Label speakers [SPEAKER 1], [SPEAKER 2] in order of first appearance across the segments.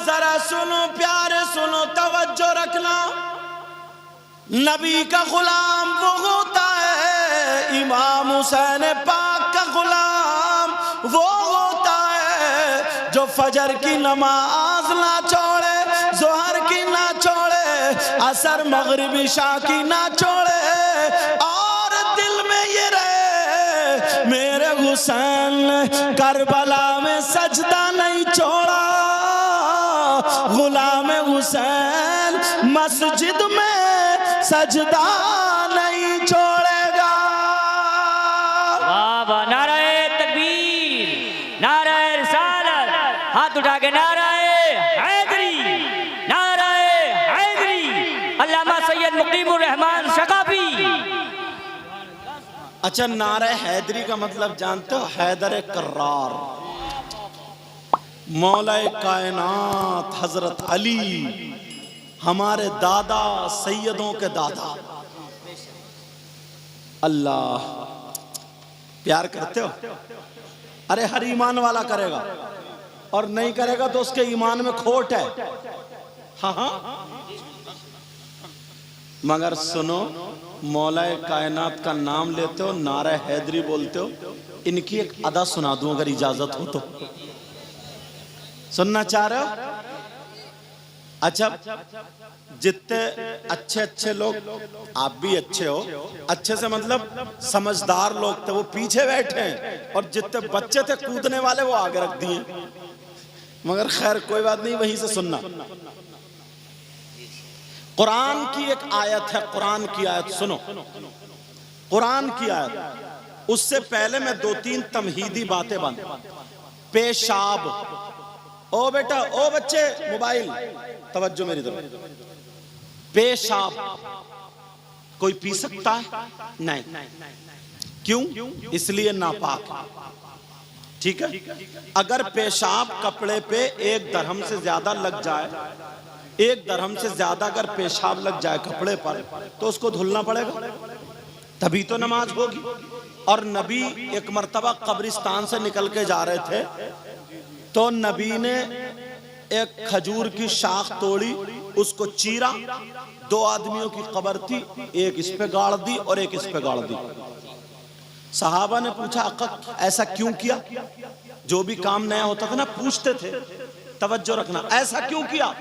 [SPEAKER 1] जरा सुनो प्यारे सुनो, तवज्जो रखना। नबी का गुलाम वो होता है, इमाम हुसैन पाक का गुलाम वो होता है जो फजर की नमाज ना छोड़े, जोहर की ना छोड़े, असर मगरिब इशा की ना छोड़े, और दिल में ये रहे मेरे हुसैन ने करबला में सजदा नहीं छोड़ा, गुलाम हुसैन मस्जिद में सजदा नहीं छोड़ेगा।
[SPEAKER 2] वाह वाह, नाराए तकबीर, नाराए रिसालत, हाथ उठा के नाराए हैदरी, नाराए हैदरी, अल्लामा सैयद मुकीमुर रहमान सकाफी।
[SPEAKER 1] अच्छा, नारे हैदरी का मतलब जानते हो? हैदर कर्रार, मौला कायनात हजरत अली, हमारे दादा सैयदों के दादा। अल्लाह, प्यार करते हो? अरे हर ईमान वाला करेगा, और नहीं करेगा तो उसके ईमान में खोट है। हाँ हाँ, मगर सुनो, मौला कायनात का नाम लेते हो, नारे हैदरी बोलते हो, इनकी एक अदा सुना दूं अगर इजाजत हो तो। सुनना चाह रहे हो? अच्छा, जितने अच्छे अच्छे लोग, आप भी अच्छे हो, अच्छे से मतलब समझदार लोग थे वो पीछे बैठे हैं, और जितने बच्चे थे कूदने वाले वो आगे रख दिए। मगर खैर कोई बात नहीं, वहीं से सुनना। कुरान की एक आयत है, कुरान की आयत सुनो, कुरान की आयत। उससे पहले मैं दो तीन तमहीदी बातें बन। पेशाब, ओ बेटा, ओ बच्चे, मोबाइल तवज्जो मेरी तरफ। पेशाब कोई पी सकता है? नहीं। क्यों? इसलिए नापाक, ठीक है। अगर पेशाब कपड़े पे एक दरहम से ज्यादा लग जाए, एक दरहम से ज्यादा अगर पेशाब लग जाए कपड़े पर, तो उसको धुलना पड़ेगा, तभी तो नमाज होगी। और नबी एक मर्तबा कब्रिस्तान से निकल के जा रहे थे, तो नबी ने एक खजूर की शाख तोड़ी, उसको चीरा, दो आदमियों की कब्र थी, एक इस पे गाड़ दी और एक इस पे गाड़ दी। सहाबा ने पूछा, आका ऐसा क्यों किया? जो भी काम नया होता था ना, पूछते थे, तवज्जो रखना, ऐसा क्यों किया?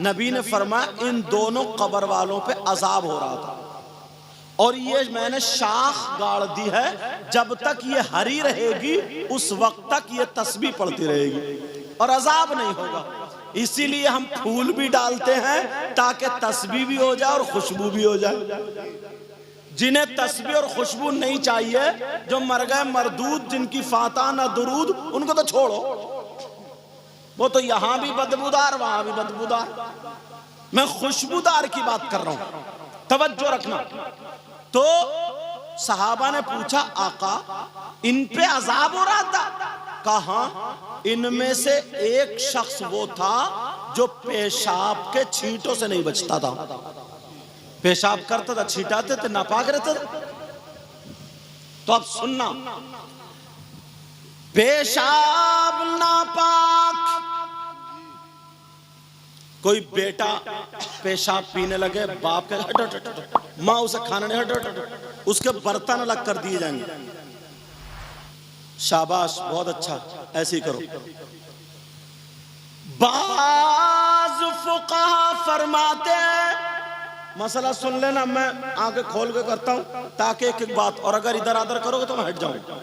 [SPEAKER 1] नबी ने फरमाया, इन दोनों कब्र वालों पे अजाब हो रहा था, और ये मैंने शाख गाड़ दी है, जब तक ये हरी रहेगी उस वक्त तक ये तस्बीह पढ़ती रहेगी और अजाब नहीं होगा। इसीलिए हम फूल भी डालते हैं ताकि तस्बीह भी हो जाए और खुशबू भी हो जाए। जिन्हें तस्बीह और खुशबू नहीं चाहिए, जो मर गए मरदूद, जिनकी फाता ना दुरूद, उनको तो छोड़ो, वो तो यहां भी बदबूदार वहां भी बदबूदार। मैं खुशबूदार की बात कर रहा हूं, तवज्जो रखना। तो सहाबा ने पूछा, आका इन पे अजाब हो रहा था? कहा, इनमें से एक शख्स वो था जो पेशाब के छींटों से नहीं बचता था। पेशाब करता था, छींटाते थे, नापाक रहता था। तो अब सुनना, पेशाब नापाक। कोई बेटा पेशाब पीने लगे, बाप के हट हट हट, माँ उसे खाना नहीं, हट हट हट, उसके बर्तन अलग कर दिए जाएंगे। शाबाश, बहुत अच्छा, ऐसे ही करो। बाज फुकाहा फरमाते, मसला सुन लेना, मैं आंखें खोल के करता हूं ताकि एक एक बात, और अगर इधर आधर करोगे तो मैं हट जाऊंगा।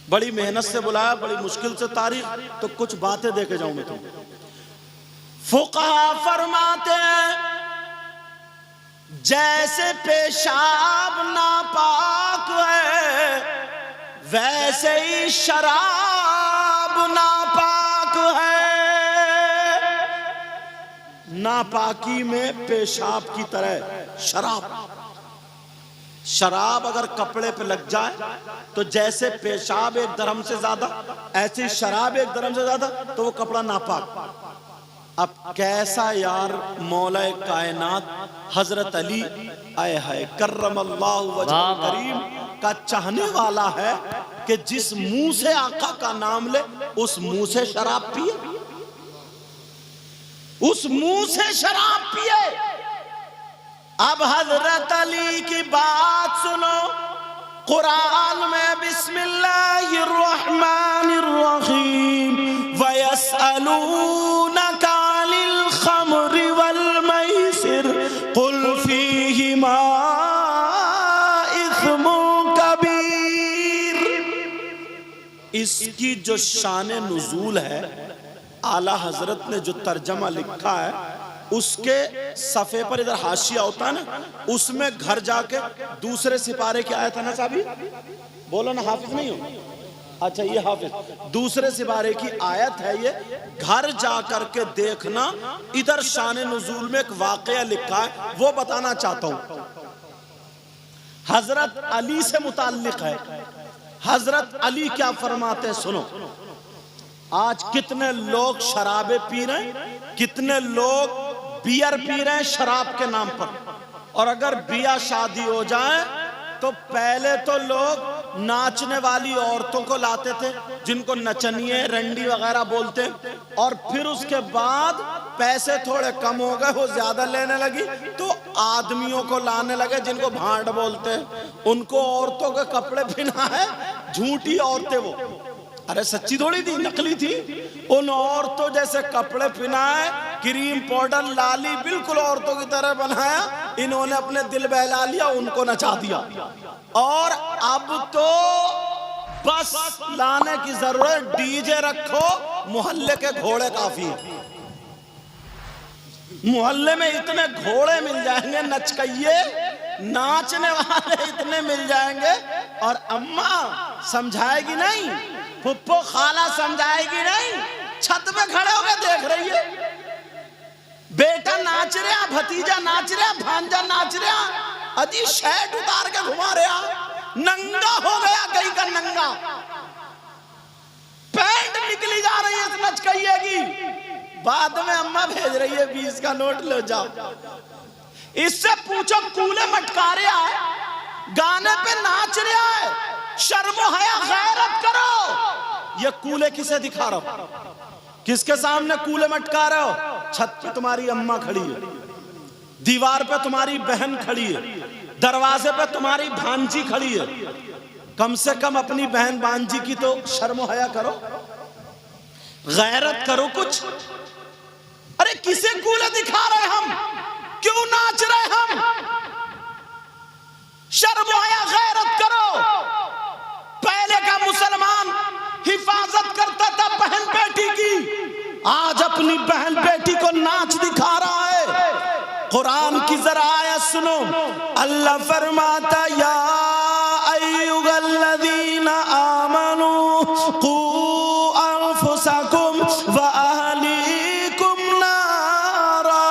[SPEAKER 1] बड़ी मेहनत से बुलाया, बड़ी मुश्किल से तारीख, तो कुछ बातें देके जाऊं मैं तुम्हें। फुकाहा फरमाते, जैसे पेशाब नापाक है, वैसे ही शराब नापाक है। नापाकी में पेशाब की तरह शराब, शराब अगर कपड़े पे लग जाए तो जैसे पेशाब एक दरहम से ज्यादा, ऐसे शराब एक दरहम से ज्यादा, तो वो कपड़ा नापाक। अब कैसा यार मौला कायनात हजरत अली, आए है कर्रमल्लाहु वजहल करीम का चाहने वाला है कि जिस मुंह से आका का नाम ले उस मुंह से शराब पिए। उस मुंह से शराब पिए। अब हजरत अली की बात सुनो, कुरान में बिस्मिल्लाहिर्रहमानिर्रहीम वयसअलूनका अनिल खम्रि वल मैसिर कुल फीहिमा इस्मुन कबीर। इसकी जो शान नुज़ूल है, आला हजरत ने जो तर्जमा लिखा है उसके सफ़े पर इधर हाशिया होता है ना, उसमें घर जाके दूसरे सिपारे की आयत है ना साहब, बोलो ना, हाफिज नहीं हो? अच्छा ये हाफिज, दूसरे सिपारे की आयत है ये, घर जा करके देखना, इधर शान नुज़ूल में एक वाक़या लिखा है, वो बताना चाहता हूं। हजरत अली से मुताल्लिक है। हजरत अली क्या फरमाते हैं सुनो। आज कितने लोग शराबे पी रहे हैं, कितने लोग बियर पी रहे हैं शराब के नाम पर। और अगर बिया शादी हो जाए तो पहले तो लोग नाचने वाली औरतों को लाते थे जिनको नचनिए रंडी वगैरह बोलते, और फिर उसके बाद पैसे थोड़े कम हो गए, वो ज्यादा लेने लगी तो आदमियों को लाने लगे जिनको भांड बोलते हैं, उनको औरतों के कपड़े पहनाए, झूठी औरतें वो, अरे सच्ची थोड़ी थी, नकली थी, उन औरतों जैसे कपड़े पहनाए, क्रीम पाउडर लाली बिल्कुल औरतों की तरह बनाया, इन्होंने अपने दिल बहला लिया, उनको नचा दिया। और अब तो बस लाने की जरूरत, डीजे रखो, मोहल्ले के घोड़े काफी हैं। मोहल्ले में इतने घोड़े मिल जाएंगे, नचकइये नाचने वाले इतने मिल जाएंगे, और अम्मा समझाएगी नहीं, फुप्पो खाला समझाएगी नहीं, छत पे खड़े होकर देख रही है, बेटा नाच रहा, भतीजा नाच रहा, भांजा नाच रहा, अजी शर्ट उतार के घुमा रहा, नंगा हो गया कहीं का नंगा, पैंट निकली जा रही है इस नचकइये की, बाद में अम्मा भेज रही है 20 का नोट लो जाओ। इससे पूछो कूले मटका रहा है, गाने पे नाच रहा है, शर्मो हया गैरत करो। ये कूले किसे दिखा रहे हो, किसके सामने कूले मटका रहे हो? छत पे तुम्हारी अम्मा खड़ी है, दीवार पे तुम्हारी बहन खड़ी है, दरवाजे पे तुम्हारी भांजी खड़ी है, कम से कम अपनी बहन भांजी की तो शर्मो हया करो, गैरत करो कुछ। अरे किसे कूले दिखा रहे हम, क्यों नाच रहे हम? शर्म आया, गैरत करो। पहले का मुसलमान हिफाजत करता था बहन बेटी की, आज अपनी बहन बेटी को नाच दिखा रहा है। कुरान की जरा आयत सुनो, अल्लाह फरमाता या अय्युहल्लज़ीना आमनू कू अनफुसकुम व अहलीकुम नारा,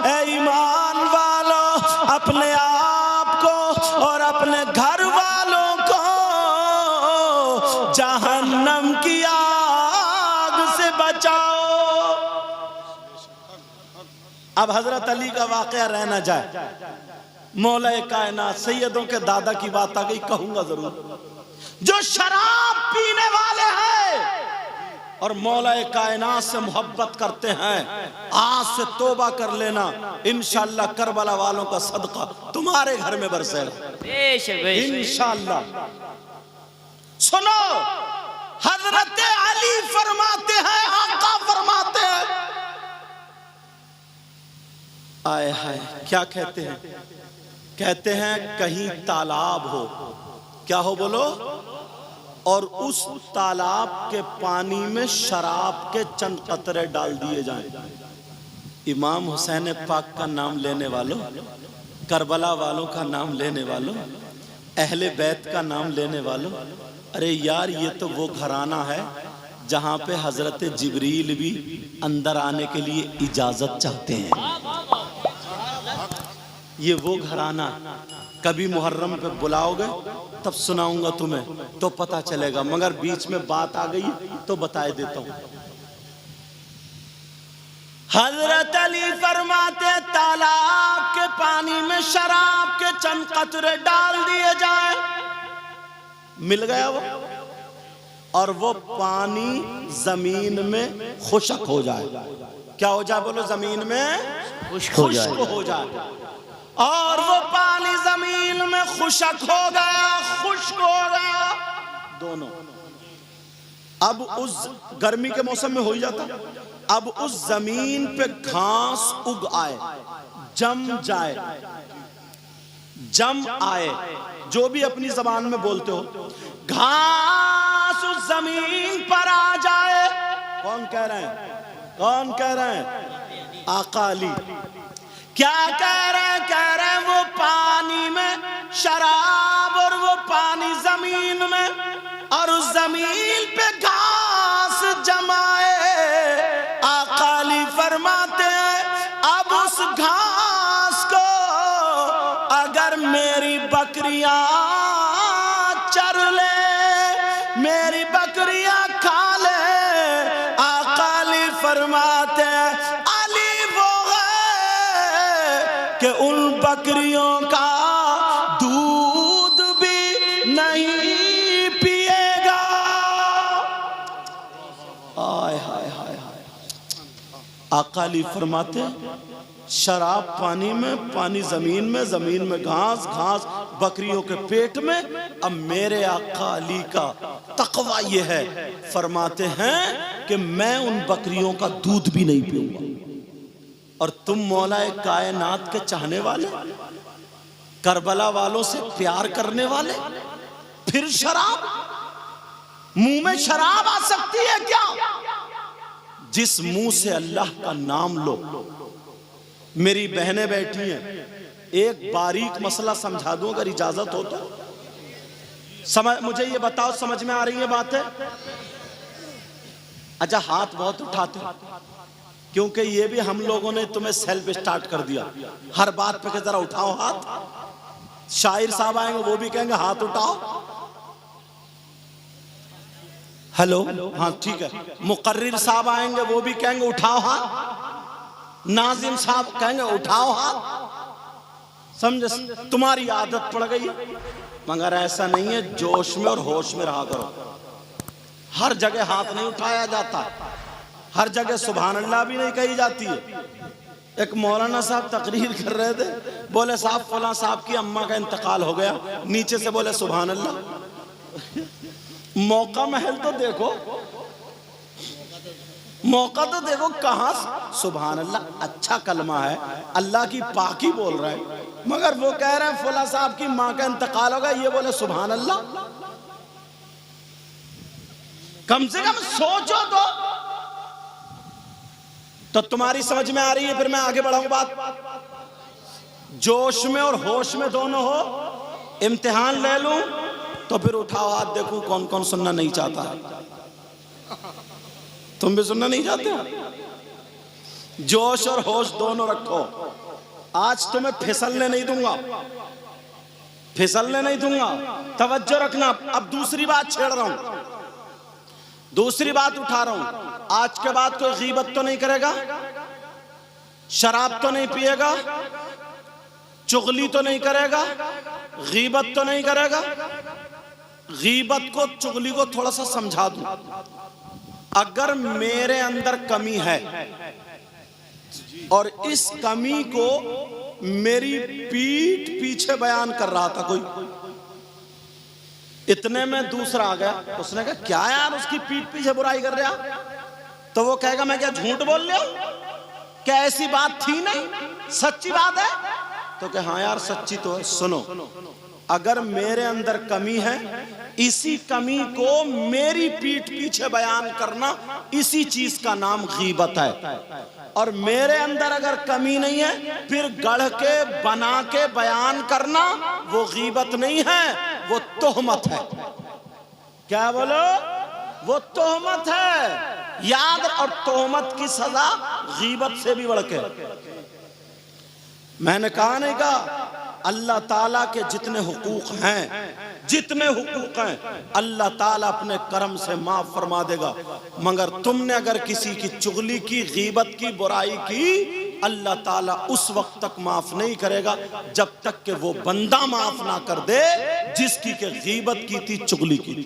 [SPEAKER 1] ऐ ईमान वालो अपने आप को और अपने घर वालों को जहन्नम की आग से बचाओ। अब हजरत अली का वाकया रह न जाए, मौला कायनात सैयदों के दादा की बात आ गई, कहूंगा जरूर। जो शराब पीने वाले हैं और मौला कायनात से मोहब्बत करते हैं, आज से तौबा कर लेना, इंशाअल्लाह करबला वालों का सदका तुम्हारे घर में बरसेगा इंशाअल्लाह। सुनो, हजरत अली फरमाते हैं, आका फरमाते हैं, आए हाय क्या कहते हैं? कहते हैं कहीं तालाब हो, क्या हो बोलो, और उस तालाब के पानी में शराब के चंद कतरे डाल दिए जाएं। इमाम हुसैन पाक का नाम लेने वालों, करबला वालों का नाम लेने वालों, अहले बैत का नाम लेने वालों, अरे यार ये तो वो घराना है जहां पे हजरत जिब्रील भी अंदर आने के लिए इजाजत चाहते हैं। ये वो घराना, कभी मुहर्रम पे बुलाओगे तब सुनाऊंगा तुम्हें तो पता चलेगा, मगर बीच में बात आ गई तो बताए देता हूं। हजरत अली फरमाते तालाब के पानी में शराब के चंद कतरे डाल दिए जाए, मिल गया वो, और वो पानी जमीन में खुशक हो जाए। क्या हो जाए बोलो, जमीन में
[SPEAKER 2] खुश्क हो जाए।
[SPEAKER 1] खुश्क हो जाए। और वो पानी जमीन में खुशक हो गया, खुश्क हो गया दोनों। अब उस गर्मी के मौसम में हो ही जाता। अब उस जमीन पे घास उग आए, जम जाए, जम आए, जो भी अपनी जबान में बोलते हो, घास उस जमीन पर आ जाए। कौन कह रहे हैं? कौन कह रहे हैं? आका अली। क्या कह रहे हैं? कह रहे हैं वो पानी में शराब और वो पानी जमीन में, और उस जमीन पे घास जमाए। आका अली फरमाते हैं अब उस घास को अगर मेरी बकरियां चर ले, मेरी बकरियां खा ले। आका अली फरमाते हैं अली वो है कि उन बकरियों का दूध भी नहीं पिएगा। हाय हाय हाय हाय। आका अली फरमाते हैं शराब पानी में, पानी जमीन में, जमीन में घास, घास बकरियों के पेट में। अब मेरे आका अली का तकवा ये है, फरमाते हैं कि मैं उन बकरियों का दूध भी नहीं पीऊंगा। और तुम मौलाए कायनात के चाहने वाले, करबला वालों से प्यार करने वाले, फिर शराब, मुंह में शराब आ सकती है क्या? जिस मुंह से अल्लाह का नाम लो। मेरी बहनें बैठी हैं, एक बारीक मसला समझा दूं अगर इजाजत हो तो। समझ, मुझे ये बताओ समझ में आ रही है बातें? अच्छा हाथ बहुत उठाते हो, क्योंकि ये भी हम लोगों ने तुम्हें सेल्फ स्टार्ट कर दिया। हर बात पे जरा उठाओ हाथ। शायर साहब आएंगे वो भी कहेंगे हाथ उठाओ। हेलो, हाँ ठीक है। मुकर्रिर साहब आएंगे वो भी कहेंगे उठाओ हाथ। नाजिम साहब कहेंगे उठाओ हाथ। समझे? तुम्हारी आदत पड़ गई। मगर ऐसा नहीं है, जोश में और होश में रहा करो। हर जगह हाथ नहीं उठाया जाता, हर जगह सुभान अल्लाह भी नहीं कही जाती है। एक मौलाना साहब तकरीर कर रहे थे, बोले साहब फलां साहब की अम्मा का इंतकाल हो गया, नीचे से बोले सुभान अल्लाह। मौका महल तो देखो, मौका तो देखो, कहां सुभान अल्लाह, अच्छा कलमा है, अल्लाह की पाकी बोल रहे हैं, मगर वो कह रहे हैं फला साहब की मां का इंतकाल होगा, ये बोले सुभान अल्लाह। कम से कम सोचो तो तुम्हारी समझ में आ रही है। फिर मैं आगे बढ़ाऊं बात। जोश में और होश में दोनों हो, इम्तिहान ले लूं तो फिर उठाओ हाथ, देखूं कौन कौन सुनना नहीं चाहता है। तुम भी सुनना नहीं चाहते? जोश और होश दोनों रखो। आज तुम्हें फिसलने नहीं दूंगा, फिसलने नहीं दूंगा, तवज्जो रखना। अब दूसरी बात छेड़ रहा हूं, दूसरी बात उठा रहा हूं। आज के बाद कोई गीबत तो नहीं करेगा, शराब तो नहीं पिएगा, चुगली तो नहीं करेगा, गीबत तो नहीं करेगा। गीबत को, चुगली को थोड़ा सा समझा दूं। अगर मेरे अंदर कमी है और इस कमी को मेरी पीठ पीछे बयान कर रहा था कोई, इतने में दूसरा आ गया, उसने कहा क्या यार उसकी पीठ पीछे बुराई कर रहा, तो वो कहेगा मैं क्या झूठ बोल रहा हूं, क्या ऐसी बात थी नहीं, सच्ची बात है? तो कहे हाँ यार सच्ची तो है। सुनो, अगर मेरे अंदर कमी है, इसी कमी को मेरी पीठ पीछे बयान करना, इसी चीज का नाम गीबत है। और मेरे अंदर अगर कमी नहीं है, फिर गढ़ के बना के बयान करना वो गीबत नहीं है, वो तोहमत है। क्या बोलो? वो तोहमत है। याद, और तोहमत की सजा गीबत से भी बढ़ के। मैंने कहा नहीं कहा, अल्लाह ताला के जितने हुकूक हैं, जितने हुकूक हैं, अल्लाह ताला अपने करम से माफ फरमा देगा। मगर तुमने अगर किसी की चुगली की, गीबत की, बुराई की, अल्लाह ताला उस वक्त तक माफ नहीं करेगा जब तक कि वो बंदा माफ ना कर दे जिसकी के गीबत की थी, चुगली की थी।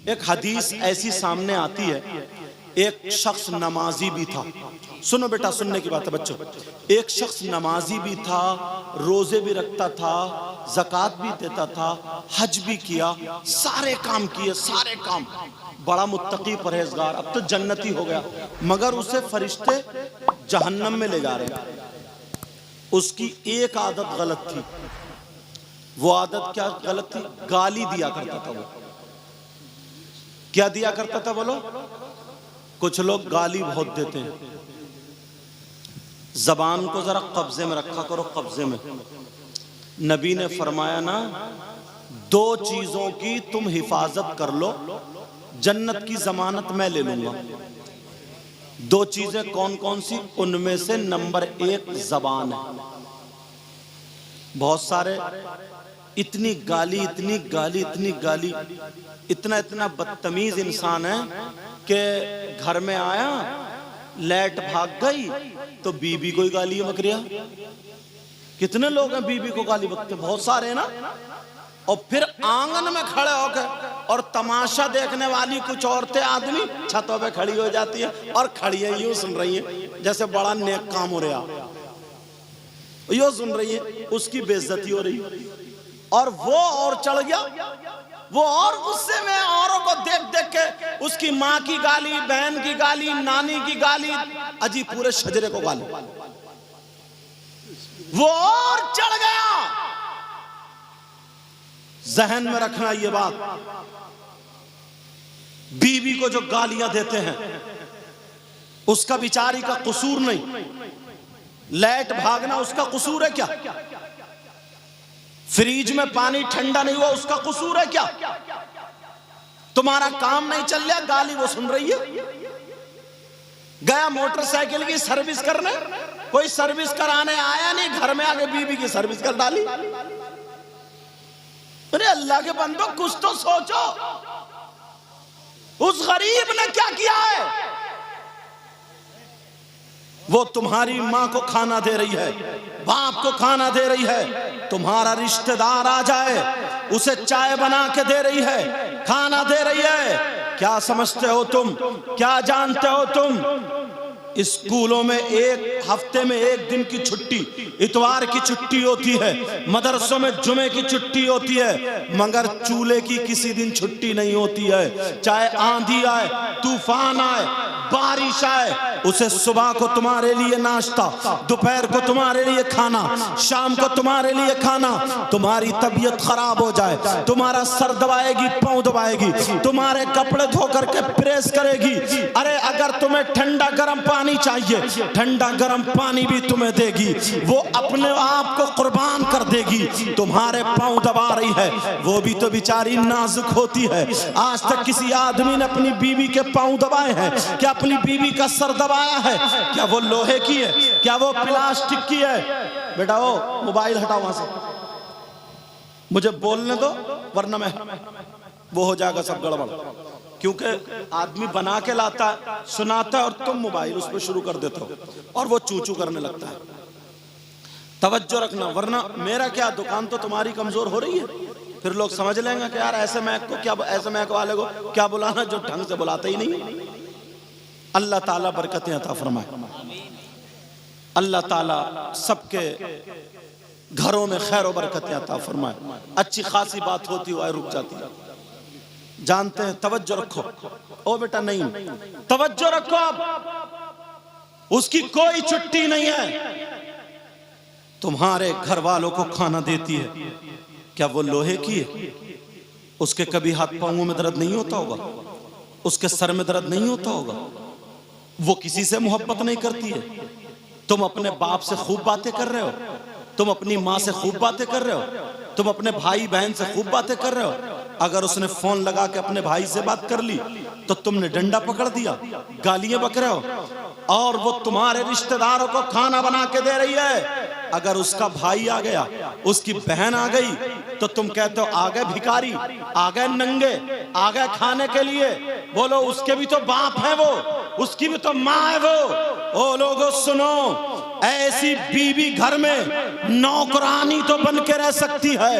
[SPEAKER 1] एक हदीस ऐसी सामने आती है एक शख्स नमाजी भी था। सुनो बेटा, सुनने की बात है बच्चों। एक शख्स नमाजी भी था, रोजे भी रखता था, ज़कात भी देता था, हज भी किया, सारे काम किए, सारे काम, बड़ा मुत्तकी परहेजगार, अब तो जन्नती हो गया। मगर उसे फरिश्ते जहन्नम में ले जा रहे हैं। उसकी एक आदत गलत थी। वो आदत क्या गलत थी? गाली दिया करता था। वो क्या दिया करता था बोलो? कुछ लोग गाली बहुत देते हैं। जबान को जरा कब्जे में रखा करो, कब्जे में। नबी ने फरमाया ना, दो चीजों की तुम हिफाजत कर लो, जन्नत की जमानत मैं ले लूंगा। दो चीजें कौन कौन सी? उनमें से नंबर 1 जबान है। बहुत सारे इतनी गाली, इतनी गाली, इतनी गाली, इतना इतना बदतमीज इंसान है कि घर में आया, लाइट भाग गई तो बीबी को ही गाली बकरिया। कितने लोग हैं बीबी को गाली बकते? बहुत सारे हैं ना। और फिर आंगन में खड़े होकर और तमाशा देखने वाली कुछ औरतें, आदमी छतों पे खड़ी हो जाती है और खड़ी है यूं सुन रही है जैसे बड़ा नेक काम हो रहा, यूं सुन रही है, उसकी बेइज्जती हो रही। और वो और चढ़ गया, वो और गुस्से में औरों को देख देख के उसकी माँ की गाली, बहन की गाली, नानी की गाली, अजी पूरे शजरे को गाली। वो और चढ़ गया। जहन में रखना ये बात, बीवी को जो गालियां देते हैं उसका बिचारी का कसूर नहीं। लाइट भागना उसका कसूर है क्या? फ्रिज में पानी ठंडा नहीं हुआ उसका कसूर है क्या? तुम्हारा काम नहीं चल रहा, गाली वो सुन रही है। गया मोटरसाइकिल की सर्विस करने, कोई सर्विस कराने आया नहीं, घर में आके बीवी की सर्विस कर डाली। अरे अल्लाह के बंदो, कुछ तो सोचो। उस गरीब ने क्या किया है? वो तुम्हारी माँ को खाना दे रही है, बाप को खाना दे रही है, तुम्हारा रिश्तेदार आ जाए उसे चाय बना के दे रही है, खाना दे रही है। क्या समझते हो तुम? क्या जानते हो तुम? स्कूलों में एक हफ्ते में एक दिन की छुट्टी, इतवार की छुट्टी होती है, मदरसों में जुमे की छुट्टी होती है, मगर चूल्हे की किसी दिन छुट्टी नहीं होती है। चाहे आंधी आए, तूफान आए, बारिश आए, उसे सुबह को तुम्हारे लिए नाश्ता, दोपहर को तुम्हारे लिए खाना, शाम को तुम्हारे लिए खाना। तुम्हारी तबीयत खराब हो जाए, तुम्हारा सर दबाएगी, पांव दबाएगी, तुम्हारे कपड़े धो करके प्रेस करेगी। अरे अगर तुम्हें ठंडा गर्म पानी चाहिए, ठंडा गर्म पानी भी तुम्हें देगी। वो अपने आप को कुर्बान कर देगी, तुम्हारे पांव दबा रही है। वो भी तो बेचारी नाजुक होती है। आज तक किसी आदमी ने अपनी बीवी के पांव दबाए हैं क्या? अपनी बीवी का सर दबाया है क्या? वो लोहे की है क्या? वो प्लास्टिक की है? बेटा वो मोबाइल हटाओ वहां से, मुझे बोलने दो, वरना मैं वो हो जाएगा सब गड़बड़। क्योंकि आदमी बना के लाता है, सुनाता है, और तुम मोबाइल उस पर शुरू कर देते हो और वो चू चू करने लगता है। तवज्जो रखना, वरना मेरा क्या, दुकान तो तुम्हारी कमजोर हो रही है। फिर लोग समझ लेंगे कि यार ऐसे मैक को क्या, ऐसे मैक वाले को क्या बुलाना जो ढंग से बुलाते ही नहीं। अल्लाह ताला बरकतें अता फरमाए। अल्लाह ताला सबके घरों में खैर और बरकतें अता फरमाए। अच्छी खासी बात होती हुआ रुक जाती है, जानते हैं। तवज्जो रखो ओ बेटा, नहीं तवज्जो रखो। आप उसकी कोई छुट्टी नहीं है, तुम्हारे घर वालों को खाना देती है। क्या वो लोहे की है? उसके कभी हाथ पांवों में दर्द नहीं होता होगा? उसके सर में दर्द नहीं होता होगा? वो किसी से मोहब्बत नहीं करती है? तुम अपने बाप से खूब बातें कर रहे हो, तुम अपनी माँ से खूब बातें कर रहे हो, तुम अपने भाई बहन से खूब बातें कर रहे हो। अगर उसने फोन लगा के अपने भाई से बात कर ली तो तुमने डंडा पकड़ दिया, गालियां बक रहे हो। और वो तुम्हारे रिश्तेदारों को खाना बना के दे रही है। अगर उसका भाई आ गया, उसकी बहन आ गई, तो तुम कहते हो आ गए भिखारी, आ गए नंगे, आ गए खाने के लिए। बोलो उसके भी तो बाप है, वो उसकी भी तो माँ है वो। ओ लोगों सुनो, ऐसी बीबी घर में नौकरानी तो बन के रह सकती है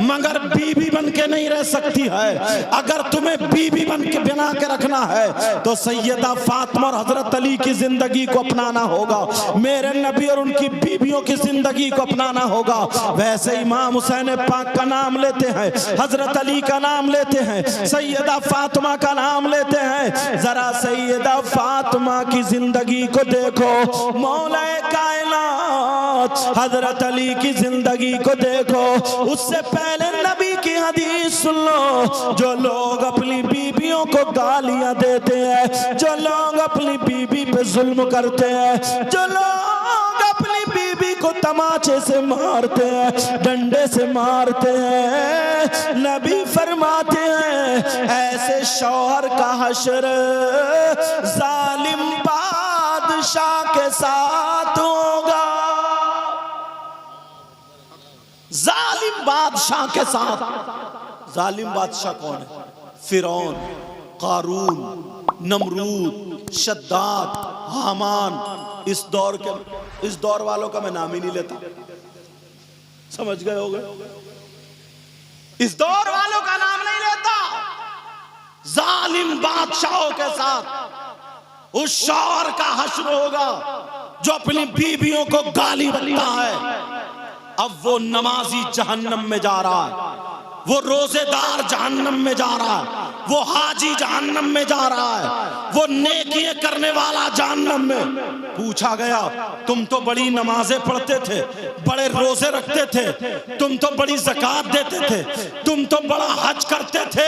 [SPEAKER 1] मगर बीबी बन के नहीं रह सकती है। अगर तुम्हें बीबी बन के बना के रखना है तो सैयदा फातिमा और हजरत अली की जिंदगी को अपनाना होगा, मेरे नबी और उनकी बीबियों की जिंदगी को अपनाना होगा। वैसे इमाम हुसैन पाक का नाम लेते हैं, हजरत अली का नाम लेते हैं, सैयदा फातिमा का नाम लेते हैं। जरा सैयदा फातिमा की जिंदगी को देखो, मौलाए कायनात हजरत अली की जिंदगी को देखो। उससे पहले नबी की हदीस सुन लो, जो लोग अपनी बीबियों को गालियां देते हैं, जो लोग अपनी बीबी पे जुल्म करते हैं, जो लोग अपनी बीबी को तमाचे से मारते हैं, डंडे से मारते हैं, नबी फरमाते हैं ऐसे शौहर का हश्र जालिम बादशाह के साथ होगा। जालिम बादशाह के साथ। जालिम बादशाह कौन है? फिरौन, कारून, नमरूद, शद्दाद, हामान। इस दौर वालों का मैं नाम ही नहीं लेता, समझ गए होगे? इस दौर वालों का नाम नहीं लेता। जालिम बादशाहों के साथ उस शौहर का हश्र होगा जो अपनी बीबियों को गाली देता है। अब वो नमाजी जहन्नम में जा रहा है, वो रोजेदार जहन्नम में जा रहा है, वो हाजी जहन्नम में जा रहा है, वो नेकियां करने वाला जहन्नम में। पूछा गया तुम तो बड़ी नमाजें पढ़ते थे, बड़े रोजे रखते थे, तुम तो बड़ी ज़कात देते थे, तुम तो बड़ा हज करते थे।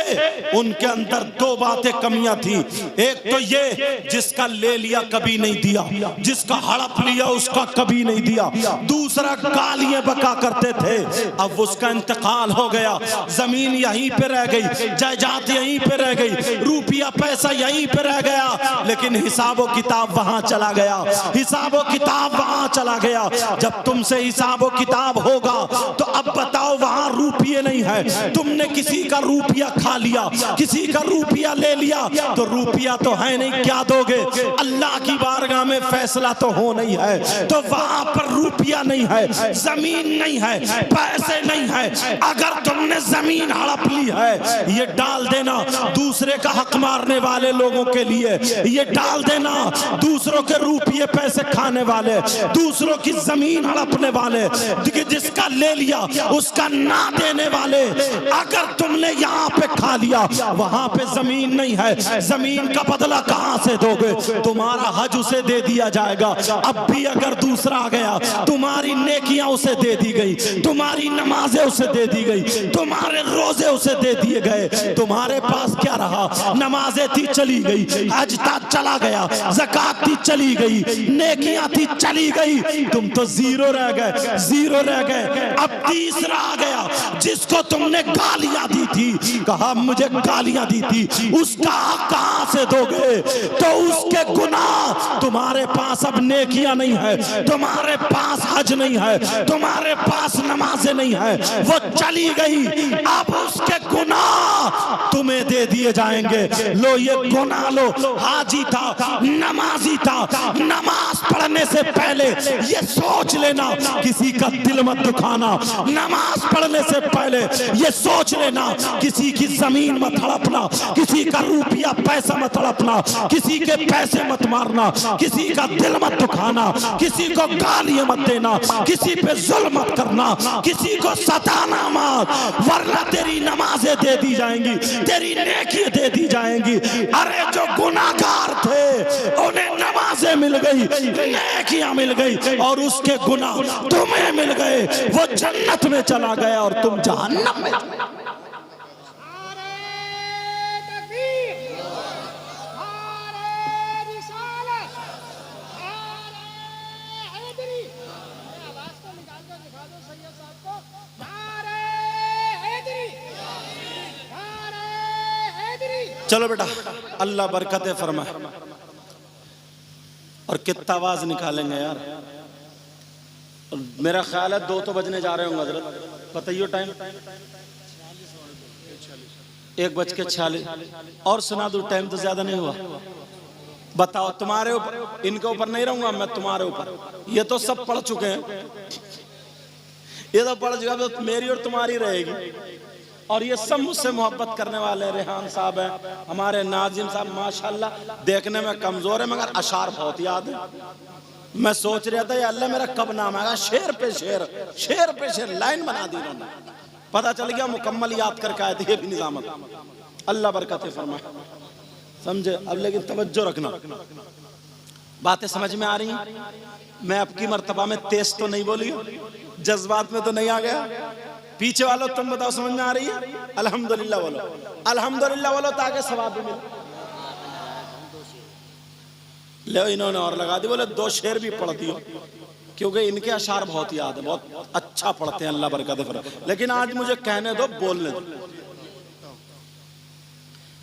[SPEAKER 1] उनके अंदर दो बातें कमियां थी। एक तो ये जिसका ले लिया कभी नहीं दिया, जिसका हड़प लिया उसका कभी नहीं दिया। दूसरा गालियां बका करते थे। अब उसका इंतकाल हो गया, जमीन यहीं पे रह गई, जायदाद यहीं पे रह गई, रुपया पैसा यहीं पे रह गया, लेकिन हिसाबो किताब वहां चला गया, हिसाबो किताब वहां चला गया। जब तुमसे हिसाबो किताब होगा तो अब बताओ वहां रुपये नहीं है, तुमने किसी का रुपया खा लिया, किसी का रुपया ले लिया, तो रुपया तो है नहीं, क्या दोगे? अल्लाह की बारगाह में फैसला तो हो नहीं है, तो वहां पर रुपया नहीं है, जमीन नहीं है, पैसे नहीं है। अगर तुमने जमीन हड़प ली है, ये डाल देना दूसरे का हक मारने वाले लोगों के लिए, ये डाल देना दूसरों के रुपये पैसे खाने वाले, दूसरों की जमीन हड़पने वाले, जिसका ले लिया उसका ना देने वाले। अगर तुमने यहाँ पे खा लिया, वहां पे जमीन नहीं है, जमीन का बदला कहां से दोगे? तुम्हारा हज उसे दे दिया जाएगा। अब भी अगर दूसरा आ गया, तुम्हारी नेकियां उसे दे दी गई, तुम्हारी नमाजें उसे दे दी गई, तुम्हारे रोजे उसे दे दिए गए, तुम्हारे पास क्या रहा? नमाजें थी चली गई, हज था चला गया, ज़कात थी चली गई, नेकियां थी चली गई, तुम तो जीरो रह गए, जीरो रह गए। अब तीसरा आ गया जिसको तुमने गालियां दी थी, कहा मुझे गालियां दी थी, उसका हक कहां से दोगे? तो उसके गुनाह, तुम्हारे पास अब नेकियां नहीं है, तुम्हारे पास हज नहीं है, तुम्हारे पास नमाजें नहीं है, वो चली गई। अब उसके गुनाह तुम्हें दे दिए जाएंगे। लो ये गुनाह लो, हाजी था, नमाजी था, नमाज पढ़ने से पहले ये सोच लेना किसी का दिल मत दुखाना, नमाज पढ़ने से पहले ये सोच लेना किसी की जमीन मत हड़पना, किसी का रुपया पैसा मत हड़पना, किसी के पैसे मत मारना, किसी का दिल मत दुखाना, किसी को गालियां मत देना, किसी पे जुल्म मत करना, किसी को सताना मत, वरना तेरी नमाजें दे दी जाएंगी, तेरी नेकी दे दी जाएंगी। अरे जो गुनाहगार थे उन्हें नमाजें मिल गई, नेकियां मिल गई, और उसके गुनाह तुम्हें मिल गए। वो जन्नत में चला गया और तुम जहन्नम में। चलो बेटा, अल्लाह बरकतें फरमाए। और कितना आवाज निकालेंगे यार? मेरा ख्याल है 2 तो बजने जा रहे होंगे हजरत, बताइए टाइम। 1:46 और सुना दो, टाइम तो ज्यादा नहीं हुआ। बताओ तुम्हारे ऊपर, इनके ऊपर नहीं रहूंगा मैं, तुम्हारे ऊपर। ये तो सब पढ़ चुके हैं, ये तो पढ़ चुके हैं, तो मेरी और तुम्हारी रहेगी। और ये सब मुझसे मोहब्बत करने वाले, रेहान साहब हैं, हमारे नाजिम साहब माशाल्लाह देखने में कमजोर है मगर अशार बहुत याद है। मैं सोच रहा था या अल्लाह मेरा कब नाम आएगा, शेर पे शेर, शेर पे शेर लाइन बना दी उन्होंने, पता चल गया मुकम्मल याद करके आए थे। ये भी निजामत, अल्लाह बरकत फरमाए, समझे। अब लेकिन तवज्जो रखना, बातें समझ में आ रही हैं। मैं अब की मर्तबा में तेज तो नहीं बोली, जज्बात में तो नहीं आ गया। पीछे वालों तुम बताओ समझ में आ रही है? अल्हम्दुलिल्लाह बोलो, अल्हम्दुलिल्लाह बोलो ताकि सवाब भी मिले। ले इन्होंने और लगा दी, बोले 2 शेर भी पढ़ दियो, क्योंकि इनके अशार बहुत याद है, बहुत अच्छा पढ़ते हैं, अल्लाह बरकत फरमाए। लेकिन आज मुझे कहने दो, बोलने दो।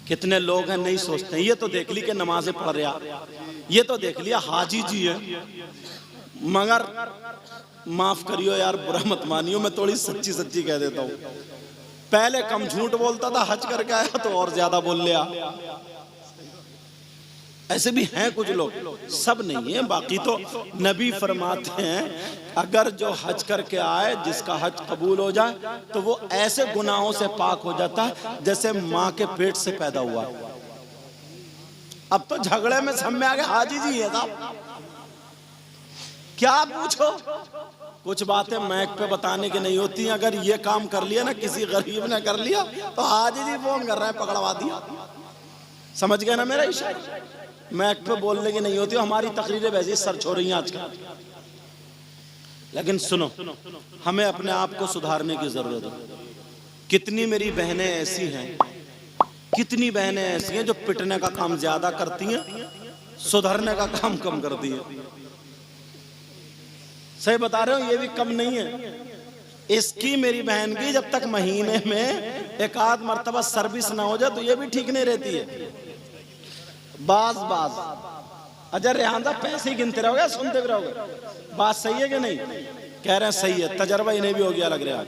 [SPEAKER 1] कितने लोग हैं नहीं सोचते हैं। ये तो देख ली कि नमाजें पढ़ रहा, ये तो देख लिया हाजी जी है, मगर माफ करियो यार, बुरा मत मानियो, मैं थोड़ी सच्ची सच्ची कह देता हूँ। पहले कम झूठ बोलता था, हज करके आया तो और ज्यादा बोल लिया। ऐसे भी हैं कुछ लोग, सब नहीं है। बाकी तो नबी फरमाते हैं अगर जो हज करके आए, जिसका हज कबूल हो जाए तो वो ऐसे गुनाहों से पाक हो जाता है जैसे माँ के पेट से पैदा हुआ। अब तो झगड़े में सब में आ गए हाजी जी है साहब, क्या पूछो। कुछ बातें मैक पे बताने की नहीं होती। अगर ये काम कर लिया ना, किसी गरीब ने कर लिया तो हाजी जी फोन कर रहे हैं, पकड़वा दिया। समझ गए ना मेरा इशारा? मैक पे बोलने की नहीं होती। हमारी तकरीरें वैसे सर्च हो रही हैं आजकल। लेकिन सुनो, हमें अपने आप को सुधारने की जरूरत है। कितनी मेरी बहनें ऐसी हैं, कितनी बहनें ऐसी हैं जो पिटने का काम ज्यादा करती हैं, सुधरने का काम कम करती हैं। सही बता रहे हो, ये भी कम नहीं है। इसकी मेरी बहन की जब तक महीने में 1 आध मर्तबा सर्विस ना हो जाए तो ये भी ठीक नहीं रहती है। बाज अजर रेहान साहब पैसे ही गिनते रहोगे, सुनते भी रहोगे। बात सही है कि नहीं? कह रहे हैं सही है, तजर्बा इन्हें भी हो गया लग रहा है।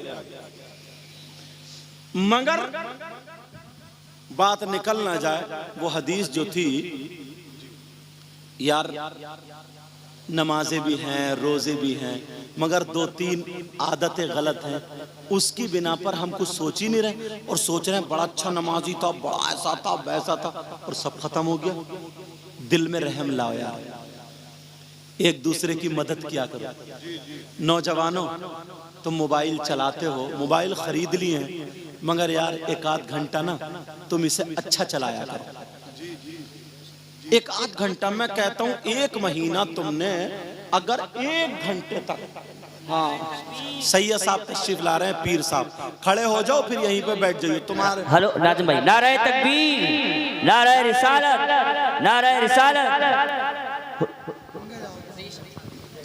[SPEAKER 1] मगर बात निकल ना जाए, वो हदीस जो थी यार, नमाजें भी हैं, रोजे भी हैं, मगर 2-3 आदतें गलत हैं। उसकी बिना पर हम कुछ सोच ही नहीं रहे और सोच रहे हैं बड़ा अच्छा नमाजी था, बड़ा ऐसा था वैसा था, और सब खत्म हो गया। दिल में रहम लाओ यार, एक दूसरे की मदद किया करो। नौजवानों, तुम मोबाइल चलाते हो, मोबाइल खरीद लिए हैं, मगर यार 1 आध घंटा ना तुम इसे अच्छा चलाया करो। 1 आध घंटा, मैं कहता हूँ 1 महीना तुमने अगर 1 घंटे तक, हाँ सैयद साहब तशरीफ ला रहे हैं, पीर साहब खड़े हो जाओ, फिर यहीं पे बैठ जाइए तुम्हारे।
[SPEAKER 2] हेलो नाज़िम भाई, नारे तकबीर, नारे रिसालत, नारे रिसालत।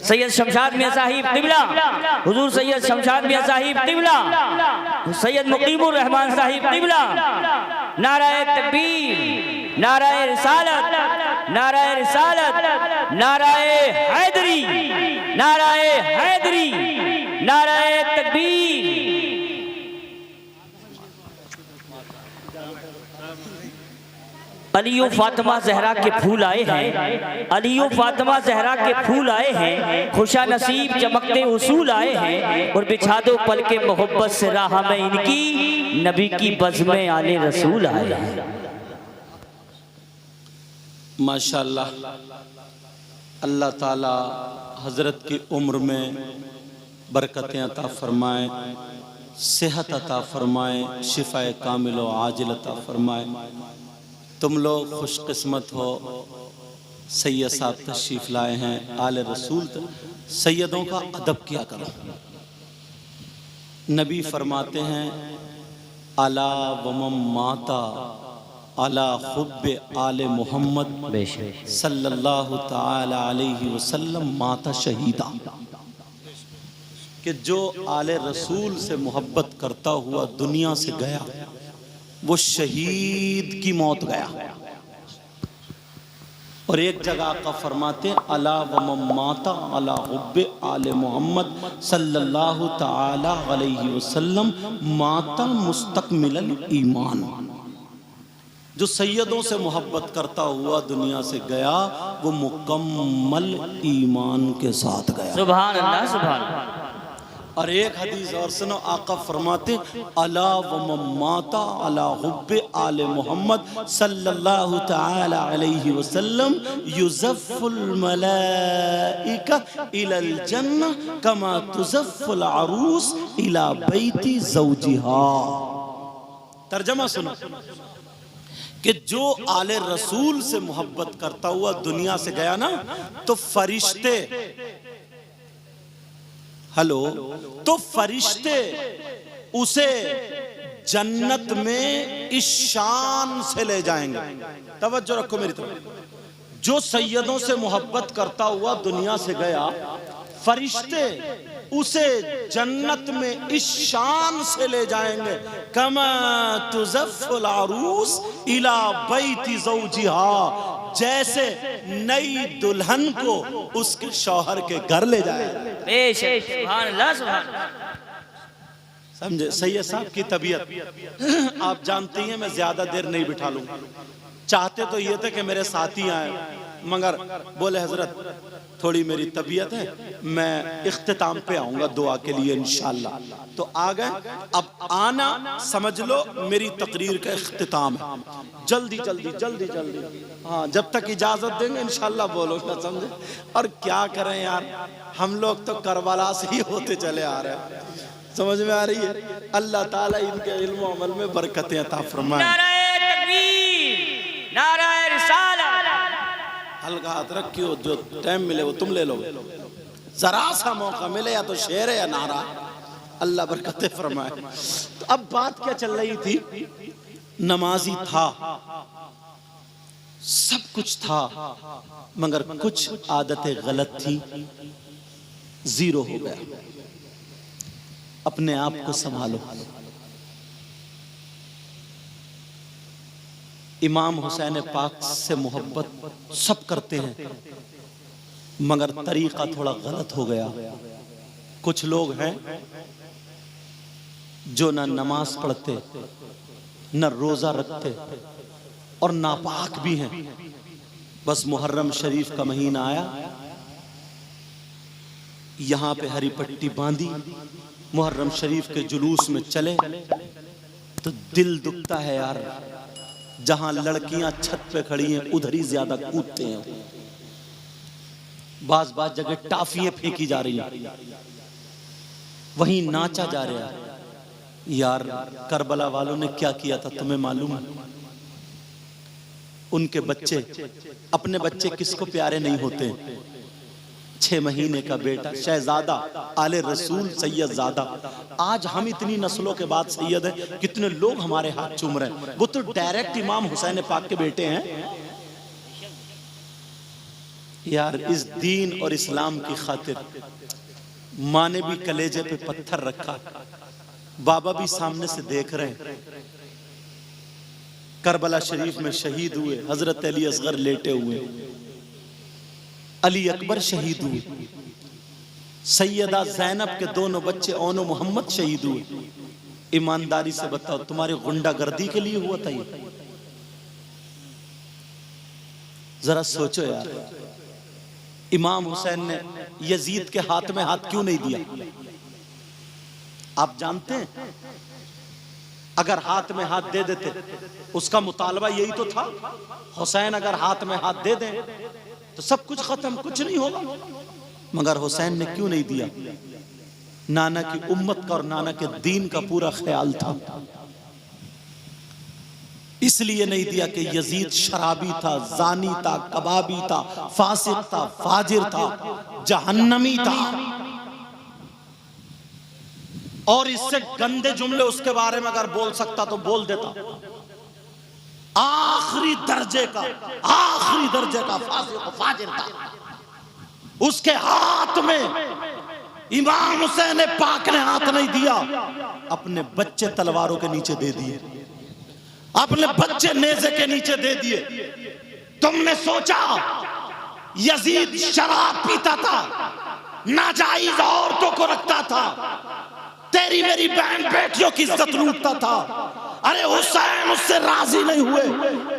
[SPEAKER 2] सैयद शमशाद मियां साहिब तिबला, हुजूर सैयद शमशाद मियां साहिब तिबला, सैयद मुकीमुर रहमान साहिब तिबला। नारे तकबीर, नारे रिसालत, नारे रिसालत, नारे हैदरी, नारे हैदरी, नारे तकबीर। अली फातिमा जहरा के फूल आए हैं, अली फातिमा जहरा के फूल आए हैं, खुशा नसीब चमकते उसूल आए हैं, और बिछा दो पल के मोहब्बत से राह में इनकी, नबी की बज़्म आले रसूल आए हैं।
[SPEAKER 1] माशाअल्लाह, अल्लाह ताला हजरत की उम्र में बरकतें अता फरमाए, सेहत अता फरमाए, शिफाए कामिल व आजिल अता फरमाए। तुम लोग खुशकिस्मत हो, सैयद साहब तशरीफ लाए हैं, आले रसूल। सैयदों का अदब किया करो। नबी फरमाते हैं अला वमम माता अला हुब्बे आले मोहम्मद सल्लल्लाहु ताला अलैहि वसल्लम माता शहीदा, कि जो आले रसूल से मोहब्बत करता हुआ दुनिया से गया वो शहीद की मौत गया। और एक जगह का फरमाते अला वमम माता अला हुब्बे आले मोहम्मद सल्लल्लाहु ताला अलैहि वसल्लम माता मुस्तकमिलल ईमान, जो सैयदों से मोहब्बत करता हुआ दुनिया से गया वो मुकम्मल ईमान के साथ गया।
[SPEAKER 2] सुभान अल्लाह, सुभान अल्लाह।
[SPEAKER 1] और एक हदीस और सुनो, आका फरमाते अला व मम्माता अला हुब्बे आले मोहम्मद सल्लल्लाहु तआला अलैहि वसल्लम युज़फ़ुल मलाइका इलल जन्नह कमा तुज़फ़ुल अरूस इला बैति ज़ौजिहा। तर्जमा सुनो कि जो आले रसूल से मोहब्बत करता हुआ दुनिया से गया ना, तो फरिश्ते, हेलो, तो फरिश्ते उसे जन्नत में इस शान से ले जाएंगे। तवज्जो रखो मेरी तरफ। जो सैयदों से मोहब्बत करता हुआ दुनिया से गया, फरिश्ते उसे जन्नत में इस शान से ले जाएंगे, कमा तुज़फ़ुल अरूस इला बैति ज़ौजिहा, जैसे नई दुल्हन को उसके शौहर के घर ले जाए।
[SPEAKER 2] सुभान अल्लाह, सुभान अल्लाह।
[SPEAKER 1] समझे? सैयद साहब की तबीयत आप जानती हैं, मैं ज्यादा देर नहीं बिठा लूंगा। चाहते तो ये थे कि मेरे साथी आए, मगर बोले हजरत थोड़ी मेरी तबीयत है, मैं इख्तिताम पे आऊंगा दुआ के लिए इंशाअल्लाह। तो आ गए। अब आना समझ लो मेरी तकरीर का इख्तिताम है। जल्दी जल्दी जल्दी जल्दी, हाँ, जब तक इजाजत देंगे इंशाअल्लाह बोलो, समझे? और क्या करें यार, हम लोग तो करबला से ही होते चले आ रहे हैं। समझ में आ रही है? अल्लाह ताला इनके इल्म और अमल में बरकतें अता फरमाए।
[SPEAKER 2] नारे तकबीर, नारे रिसालत।
[SPEAKER 1] हल्का हाथ रखियो, जो टाइम मिले वो तुम ले लो, जरा सा मौका मिले, या तो शेर है या नारा। अल्लाह बरकतें फरमाए। तो अब बात क्या चल रही थी? नमाजी था, सब कुछ था, मगर कुछ आदतें गलत थी, जीरो हो गया। अपने आप को संभालो। इमाम हुसैन पाक से मोहब्बत सब करते हैं, मगर तरीका थोड़ा गलत हो गया। कुछ लोग हैं जो ना नमाज पढ़ते, न रोजा रखते, और नापाक भी हैं। बस मुहर्रम शरीफ का महीना आया, यहां पे हरी पट्टी बांधी, मुहर्रम शरीफ के जुलूस में चले तो दिल दुखता है यार। जहां लड़कियां छत पे खड़ी हैं उधर ही ज्यादा कूदते हैं। बाज बाज जगह टाफियां फेंकी जा रही हैं, वहीं नाचा जा रहा है। यार करबला वालों ने क्या किया था तुम्हें मालूम है? उनके बच्चे, अपने बच्चे किसको प्यारे नहीं होते? 6 महीने का बेटा शहजादा, आले रसूल सैयद ज़ादा। आज हम इतनी नस्लों के बाद सैयद हैं, कितने लोग हमारे हाथ चूम रहे हैं। वो तो डायरेक्ट इमाम हुसैन पाक के बेटे हैं। यार इस दीन और इस्लाम की खातिर माँ ने भी कलेजे पे पत्थर रखा, बाबा भी सामने से देख रहे हैं। करबला शरीफ में शहीद हुए, हजरत अली असगर लेटे हुए, अली अकबर शहीद हुए, सैयदा ज़ैनब के दोनों बच्चे ओनो मोहम्मद शहीद हुए। ईमानदारी से बताओ, तुम्हारी गुंडागर्दी के लिए हुआ था ये? जरा सोचो यार। इमाम हुसैन ने यजीद के हाथ में हाथ क्यों नहीं दिया? आप जानते हैं, अगर हाथ में हाथ दे देते, उसका मुतालबा यही तो था, हुसैन अगर हाथ में हाथ दे दें तो सब कुछ खत्म, कुछ नहीं होगा। मगर हुसैन ने क्यों नहीं दिया? नाना की उम्मत का और नाना के दीन का पूरा ख्याल था, इसलिए नहीं दिया कि यजीद शराबी था, जानी था, कबाबी था, फासिक था, फाजिर था, जहन्नमी था। और इससे गंदे जुमले उसके बारे में अगर बोल सकता तो बोल देता। आखिरी दर्जे का फासिक फाजिर था। उसके हाथ में इमाम हुसैन पाक ने हाथ नहीं दिया, अपने बच्चे तलवारों के नीचे दे दिए, अपने बच्चे नेज़े के नीचे दे दिए। तुमने सोचा यजीद शराब पीता था, नाजायज औरतों को रखता था, तेरी मेरी बहन बेटियों की इज्जत लूटता था, अरे हुसैन उससे राजी नहीं हुए,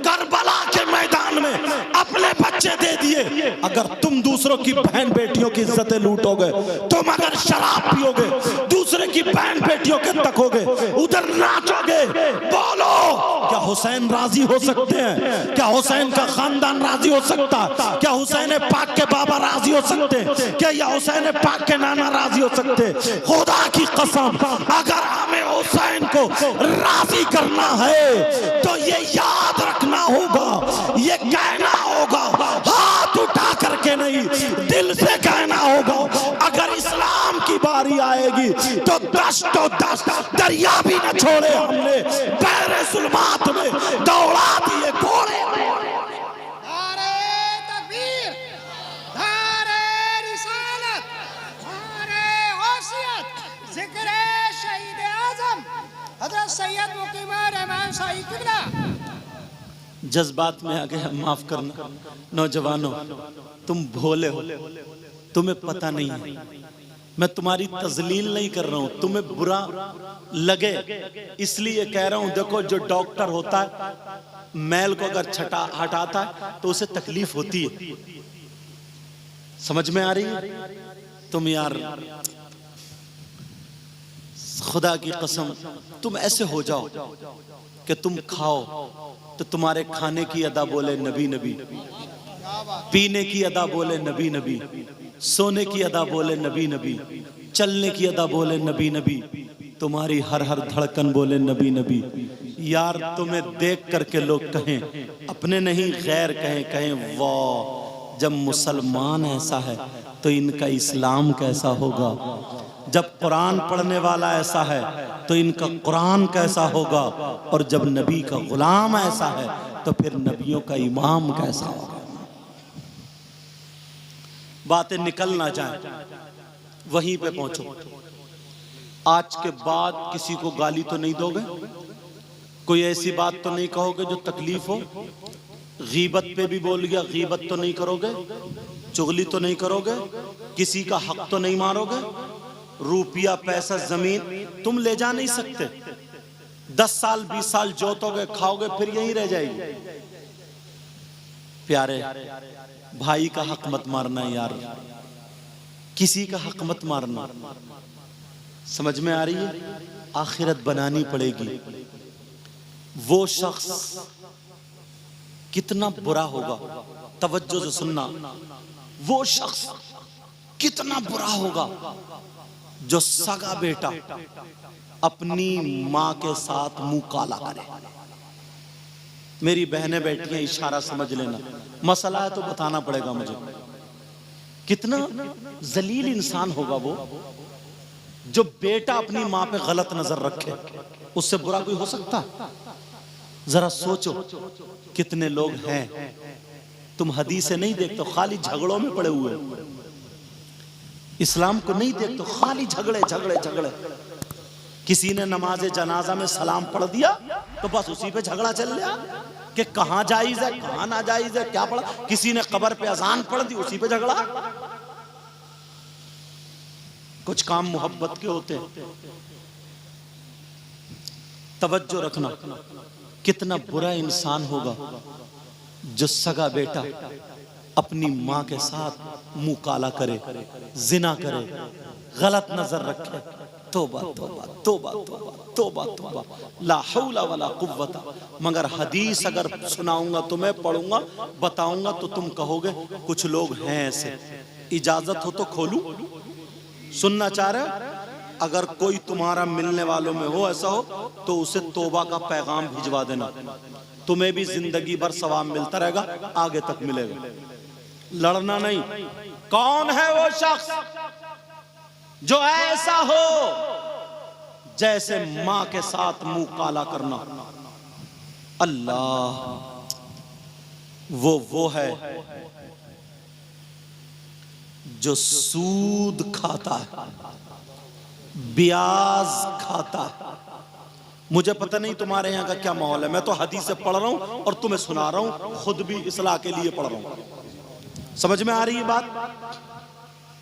[SPEAKER 1] करबला के मैदान में अपने बच्चे दे दिए। अगर तुम दूसरों की बहन बेटियों की इज्जतें लूटोगे, तुम अगर शराब पियोगे, दूसरे की बहन बेटियों के तकोगे, उधर नाचोगे, बोलो क्या हुसैन राजी हो सकते हैं? क्या हुसैन का खानदान राजी हो सकता? क्या हुसैन पाक के बाबा राजी हो सकते? क्या या हुसैन पाक के नाना राजी हो सकते? खुदा की कसम, अगर हमें हुसैन को राजी करना है तो ये याद रखना होगा, ये कहना होगा, हाथ उठा करके नहीं, दिल से कहना होगा। अगर इस्लाम की बारी आएगी तो 10 दरिया भी न छोड़े हमने, पैरे जुल्मात में दौड़ा दिए घोड़े।
[SPEAKER 3] सैयद मुकीम रहमान शाही किबला।
[SPEAKER 1] जज्बात में आ गए, माफ करना नौजवानों, तुम भोले हो, तुम्हें पता नहीं है। मैं तुम्हारी तजलील नहीं कर रहा हूं, तुम्हें बुरा लगे इसलिए कह रहा हूं। देखो जो डॉक्टर होता है मैल को अगर हटाता है तो उसे तकलीफ होती है, समझ में आ रही है? तुम यार खुदा की कसम तुम ऐसे हो जाओ कि तुम खाओ तो तुम्हारे खाने की अदा बोले नबी नबी, पीने की अदा बोले नबी नबी, सोने की अदा बोले नबी नबी, चलने की अदा बोले नबी नबी, तुम्हारी हर हर धड़कन बोले नबी नबी। यार तुम्हें देख करके लोग कहें, अपने नहीं गैर कहें, कहें वाह जब मुसलमान ऐसा है तो इनका इस्लाम कैसा होगा, जब कुरान पढ़ने वाला ऐसा है तो इनका कुरान कैसा होगा, और जब नबी का गुलाम ऐसा है तो फिर नबियों का इमाम कैसा होगा। बातें निकल ना जाए, वहीं पे पहुंचो। आज के बाद किसी को गाली तो नहीं दोगे, कोई ऐसी बात तो नहीं कहोगे जो तकलीफ हो, गीबत पे भी बोल गया, गीबत तो नहीं करोगे, चुगली तो नहीं करोगे, किसी का हक तो नहीं मारोगे, रुपया पैसा जमीन तुम ले जा नहीं सकते। 10 साल 20 साल जोतोगे खाओगे फिर यहीं रह जाएगी। प्यारे भाई का हक मत मारना यार, किसी का हक मत मारना, समझ में आ रही है? आखिरत बनानी पड़ेगी। वो शख्स कितना बुरा होगा, तवज्जो से सुनना, वो शख्स कितना बुरा होगा जो सगा बेटा अपनी मां के साथ मुंह काला करे। मेरी बहनें बैठी हैं, इशारा समझ लेना, मसला है तो बताना पड़ेगा मुझे। कितना जलील इंसान होगा वो जो बेटा अपनी मां पे गलत नजर रखे, उससे बुरा कोई हो सकता? जरा सोचो कितने लोग हैं, तुम हदीसें नहीं देखते, खाली झगड़ों में पड़े हुए, इस्लाम को नहीं देखते, खाली झगड़े झगड़े झगड़े। किसी ने नमाज जनाजा में सलाम पढ़ दिया तो बस उसी पे झगड़ा चल गया कि कहां जायज है कहां ना जायज है, क्या पढ़ा। किसी ने कब्र पे अजान पढ़ दी, उसी पे झगड़ा। कुछ काम मोहब्बत के होते हैं, तवज्जो रखना। कितना बुरा इंसान होगा जो सगा बेटा अपनी मां के साथ मुंह काला करे, जिना करे, गलत नजर रखे। तौबा तौबा तौबा तौबा तौबा तौबा, ला हौला वला कुव्वता। मगर हदीस अगर सुनाऊंगा तुम्हें, पढ़ूंगा, बताऊंगा तो तुम कहोगे कुछ लोग हैं ऐसे। इजाजत हो तो खोलूं, सुनना चाह रहे? अगर कोई तुम्हारा मिलने वालों में हो ऐसा हो तो उसे तौबा का पैगाम भिजवा देना, तुम्हें भी जिंदगी भर सवाब मिलता रहेगा, आगे तक मिलेगा। लड़ना नहीं। कौन है वो शख्स जो ऐसा हो जैसे मां के साथ मुंह काला करना? अल्लाह, वो है जो सूद खाता है, ब्याज खाता है। मुझे पता नहीं तुम्हारे यहाँ का क्या माहौल है, मैं तो हदीस से पढ़ रहा हूं और तुम्हें सुना रहा हूं, खुद भी इस्लाह के लिए पढ़ रहा हूं। समझ में आ रही है बात?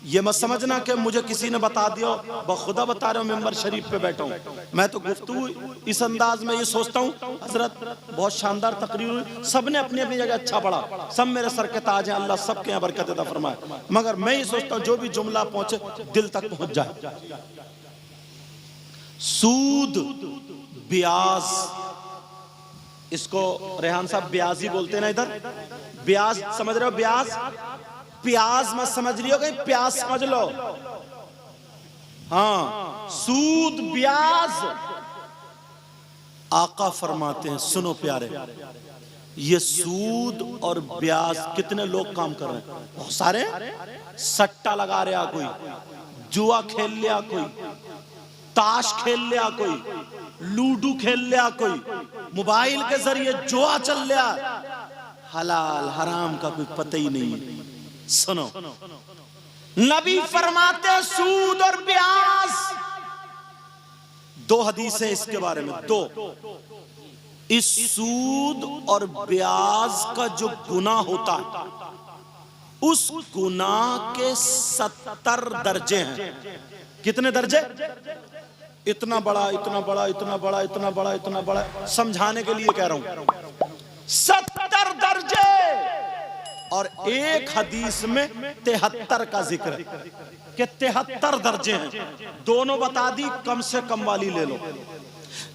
[SPEAKER 1] ये मत समझना कि मुझे किसी ने बता दिया, बखुदा बता रहा हूँ, मेंबर शरीफ पे बैठा हूँ मैं, तो गुफ्तगू इस अंदाज में ये सोचता हूँ हजरत बहुत शानदार तकरीर हुई, सब ने अपनी अपनी जगह अच्छा पढ़ा, सब मेरे सर के ताज हैं, अल्लाह सबके यहाँ बरकत अता फरमाए, मगर मैं ये सोचता हूँ जो भी जुमला पहुंचे दिल तक पहुंच जाए। सूद, ब्याज, इसको रेहान साहब ब्याज ही बोलते हैं ना इधर, ब्याज समझ रहे हो, ब्याज, प्याज मत समझ रही हो, कहीं प्याज समझ लो, हाँ, सूद ब्याज। आका फरमाते हैं, सुनो प्यारे, ये सूद और ब्याज कितने लोग काम कर रहे हैं, बहुत सारे, सट्टा लगा रहा कोई, जुआ खेल लिया कोई, ताश खेल लिया कोई, लूडो खेल लिया कोई, मोबाइल के जरिए जुआ चल लिया, हलाल हराम का कोई पता ही नहीं है। सुनो, नबी फरमाते सूद और ब्याज, दो हदीसें इसके बारे में, दो, इस सूद और ब्याज का जो गुनाह होता है, उस गुनाह के 70 दर्जे हैं। कितने दर्जे? इतना बड़ा, इतना बड़ा, इतना बड़ा, इतना बड़ा, इतना बड़ा, समझाने के लिए कह रहा हूं, 70 दर्जे। और एक हदीस में 73 का जिक्र है कि 73 दर्जे हैं, दोनों बता दी, कम से कम वाली ले लो।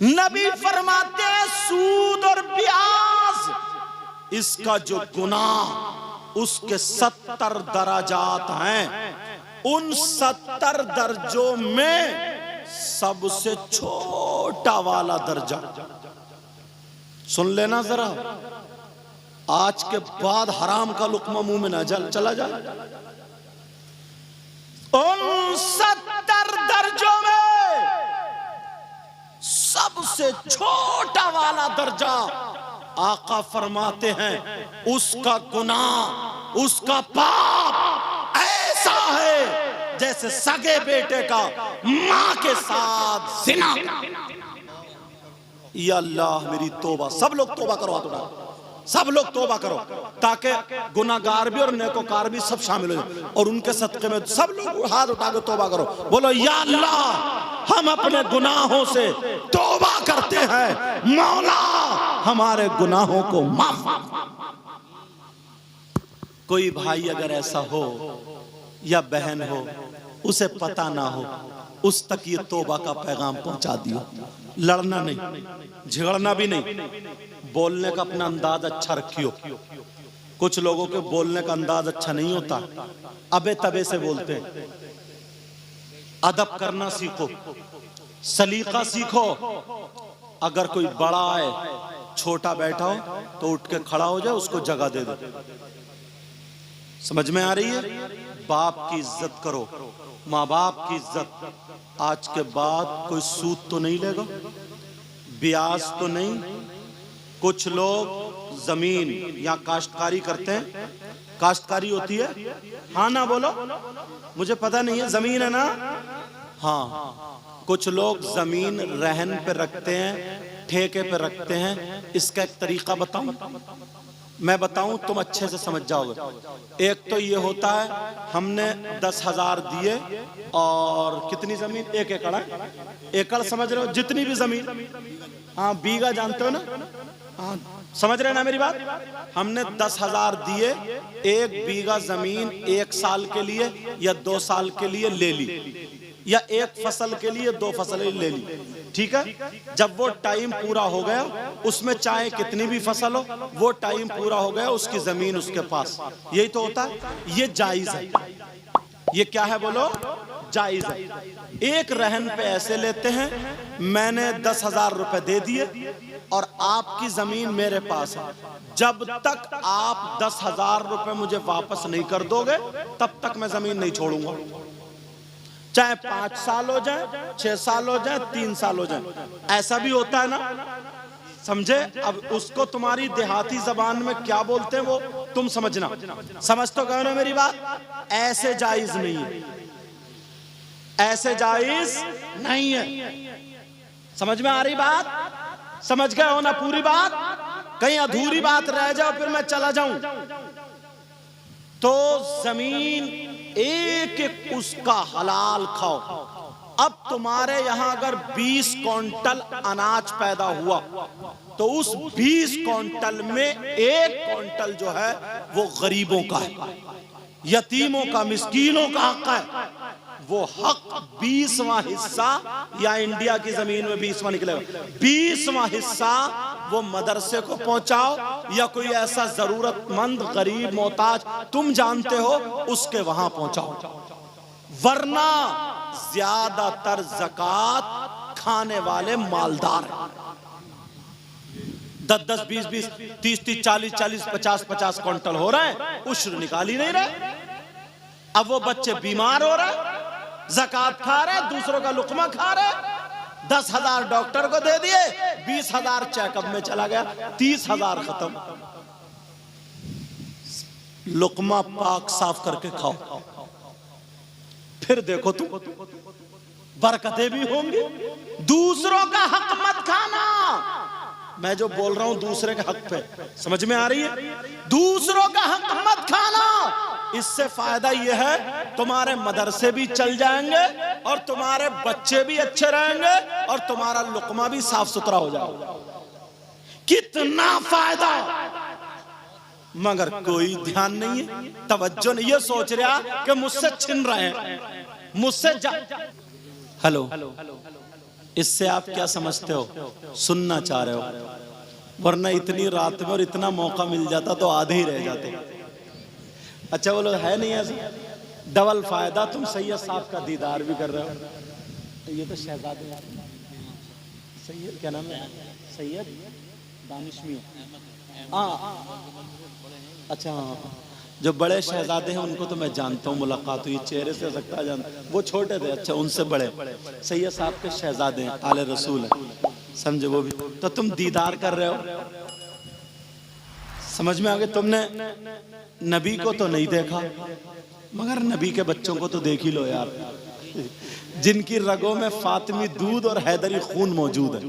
[SPEAKER 1] नबी फरमाते हैं सूद और ब्याज, इसका जो गुनाह, उसके 70 दराजात हैं, उन 70 दर्जों में सबसे छोटा वाला दर्जा, सुन लेना जरा, आज के बाद हराम का लुक्मा मुंह में ना चला जाए, उन 70 दर्जों में सबसे छोटा वाला दर्जा, आका फरमाते हैं उसका गुनाह, उसका पाप ऐसा है जैसे सगे बेटे का मां के साथ जिना। या अल्लाह मेरी तौबा, सब लोग तौबा करो, हाथ उठा, सब लोग तौबा करो, ताकि गुनाहगार भी और नेकोकार भी सब शामिल हो जाए, और उनके सदक़े में सब लोग हाथ उठा के तौबा करो, बोलो या अल्लाह हम अपने गुनाहों से तौबा करते हैं, मौला हमारे गुनाहों को माफ। कोई भाई अगर ऐसा हो या बहन हो, उसे पता ना हो, उस तक ये तौबा का पैगाम पहुंचा दियो। लड़ना नहीं, झगड़ना भी नहीं, बोलने का अपना अंदाज अच्छा रखियो। कुछ लोगों के बोलने का अंदाज अच्छा नहीं होता, अबे तबे से बोलते हैं। अदब करना सीखो, सलीका सीखो। अगर कोई बड़ा है, छोटा बैठा हो तो उठ के खड़ा हो जाए, उसको जगह दे दो। समझ में आ रही है? बाप की इज्जत करो, माँ बाप की इज्जत। आज के बाद कोई सूद तो नहीं लेगा, ब्याज तो नहीं। कुछ लोग जमीन या काश्तकारी करते हैं, काश्तकारी होती है, हाँ ना बोलो, मुझे पता नहीं है, जमीन है ना, हाँ। कुछ लोग जमीन रहन पे रखते हैं, ठेके पे रखते हैं। इसका एक तरीका बताऊं, मैं बताऊं, तुम अच्छे से समझ जाओगे। एक तो ये होता है, हमने 10,000 दिए और कितनी जमीन, 1 एकड़ है, एकड़ समझ रहे हो, जितनी भी जमीन, हाँ बीघा जानते हो ना, हाँ समझ रहे ना मेरी बात। हमने 10,000 दिए, 1 बीघा जमीन 1 साल के लिए या 2 साल के लिए ले ली, या 1 फसल के लिए 2 फसलें ले ली, ठीक है। जब वो टाइम पूरा हो गया, उसमें चाहे कितनी भी फसल हो, वो टाइम पूरा हो गया, उसकी जमीन उसके पास। यही तो होता है, ये जायज है। ये क्या है बोलो? जायज है। एक रहन पे ऐसे लेते हैं, मैंने 10,000 रुपए दे दिए और आपकी जमीन मेरे पास है। जब तक आप 10,000 रुपए मुझे वापस नहीं कर दोगे, तब तक मैं जमीन नहीं छोड़ूंगा। चाहे 5 साल हो जाए, 6 साल हो जाए, 3 साल हो जाए, ऐसा भी होता है ना, समझे। अब उसको तुम्हारी देहाती जबान में क्या बोलते हैं वो तुम समझना। समझ तो गए ना मेरी बात? ऐसे जायज नहीं है, ऐसे जायज नहीं है। समझ में आ रही बात? समझ गए हो ना पूरी बात? कहीं अधूरी बात रह जाओ फिर मैं चला जाऊं। तो जमीन 1 एक एक उसका हलाल खाओ। अब तुम्हारे यहां अगर 20 क्विंटल अनाज पैदा हुआ तो उस 20 क्विंटल में 1 क्विंटल जो है वो गरीबों का है, यतीमों का, मिस्कीनों का हक है। वो हक 20वां हिस्सा, या इंडिया की जमीन में 20वां निकलेगा, 20वां हिस्सा वो मदरसे को पहुंचाओ या कोई ऐसा जरूरतमंद गरीब मोहताज तुम जानते हो उसके वहां पहुंचाओ। वरना ज्यादातर ज़कात खाने वाले मालदार हैं। 10-10, 20-20, 30-30, 40-40, 50-50 क्विंटल हो रहे हैं, उश्र निकाल ही नहीं रहे। अब वो बच्चे बीमार हो रहे, ज़कात खा रहे, दूसरों का लुकमा खा रहे। 10,000 डॉक्टर को दे दिए, 20,000 चेकअप में चला गया, 30,000 खत्म। लुकमा पाक साफ करके खाओ, फिर देखो तुम बरकतें भी होंगी। दूसरों का हक मत खाना। मैं जो बोल रहा हूं दूसरे के हक पे, समझ में आ रही है? दूसरों का हक मत खाना। इससे फायदा यह है तुम्हारे मदरसे भी चल जाएंगे और तुम्हारे बच्चे भी अच्छे रहेंगे और तुम्हारा लुकमा भी साफ सुथरा हो जाएगा। कितना फायदा, मगर कोई ध्यान नहीं है, तवज्जो नहीं। ये सोच रहा कि मुझसे छिन रहे हैं, मुझसे हेलो, इससे आप क्या समझते हो? सुनना चाह रहे हो, वरना इतनी रात में और इतना मौका मिल जाता तो आधे ही रह जाते। अच्छा बोलो, है नहीं ऐसा? डबल फायदा, तुम सैयद साहब का दीदार भी कर रहे हो। ये तो शहजादे यार, सैयद क्या नाम है? सैयद दानिशमी। अच्छा, जो बड़े शहजादे हैं उनको तो मैं जानता हूँ, मुलाकात हुई, चेहरे से सकता जानता, वो छोटे थे। अच्छा, उनसे बड़े सैयद साहब के शहजादे हैं, आले रसूल हैं, समझे? वो भी तो तुम दीदार कर रहे हो, समझ में आ गया? तुमने नबी को तो नहीं देखा, मगर नबी के बच्चों को तो देख ही लो यार, जिनकी रगों में फातिमी दूध और हैदरी खून मौजूद है।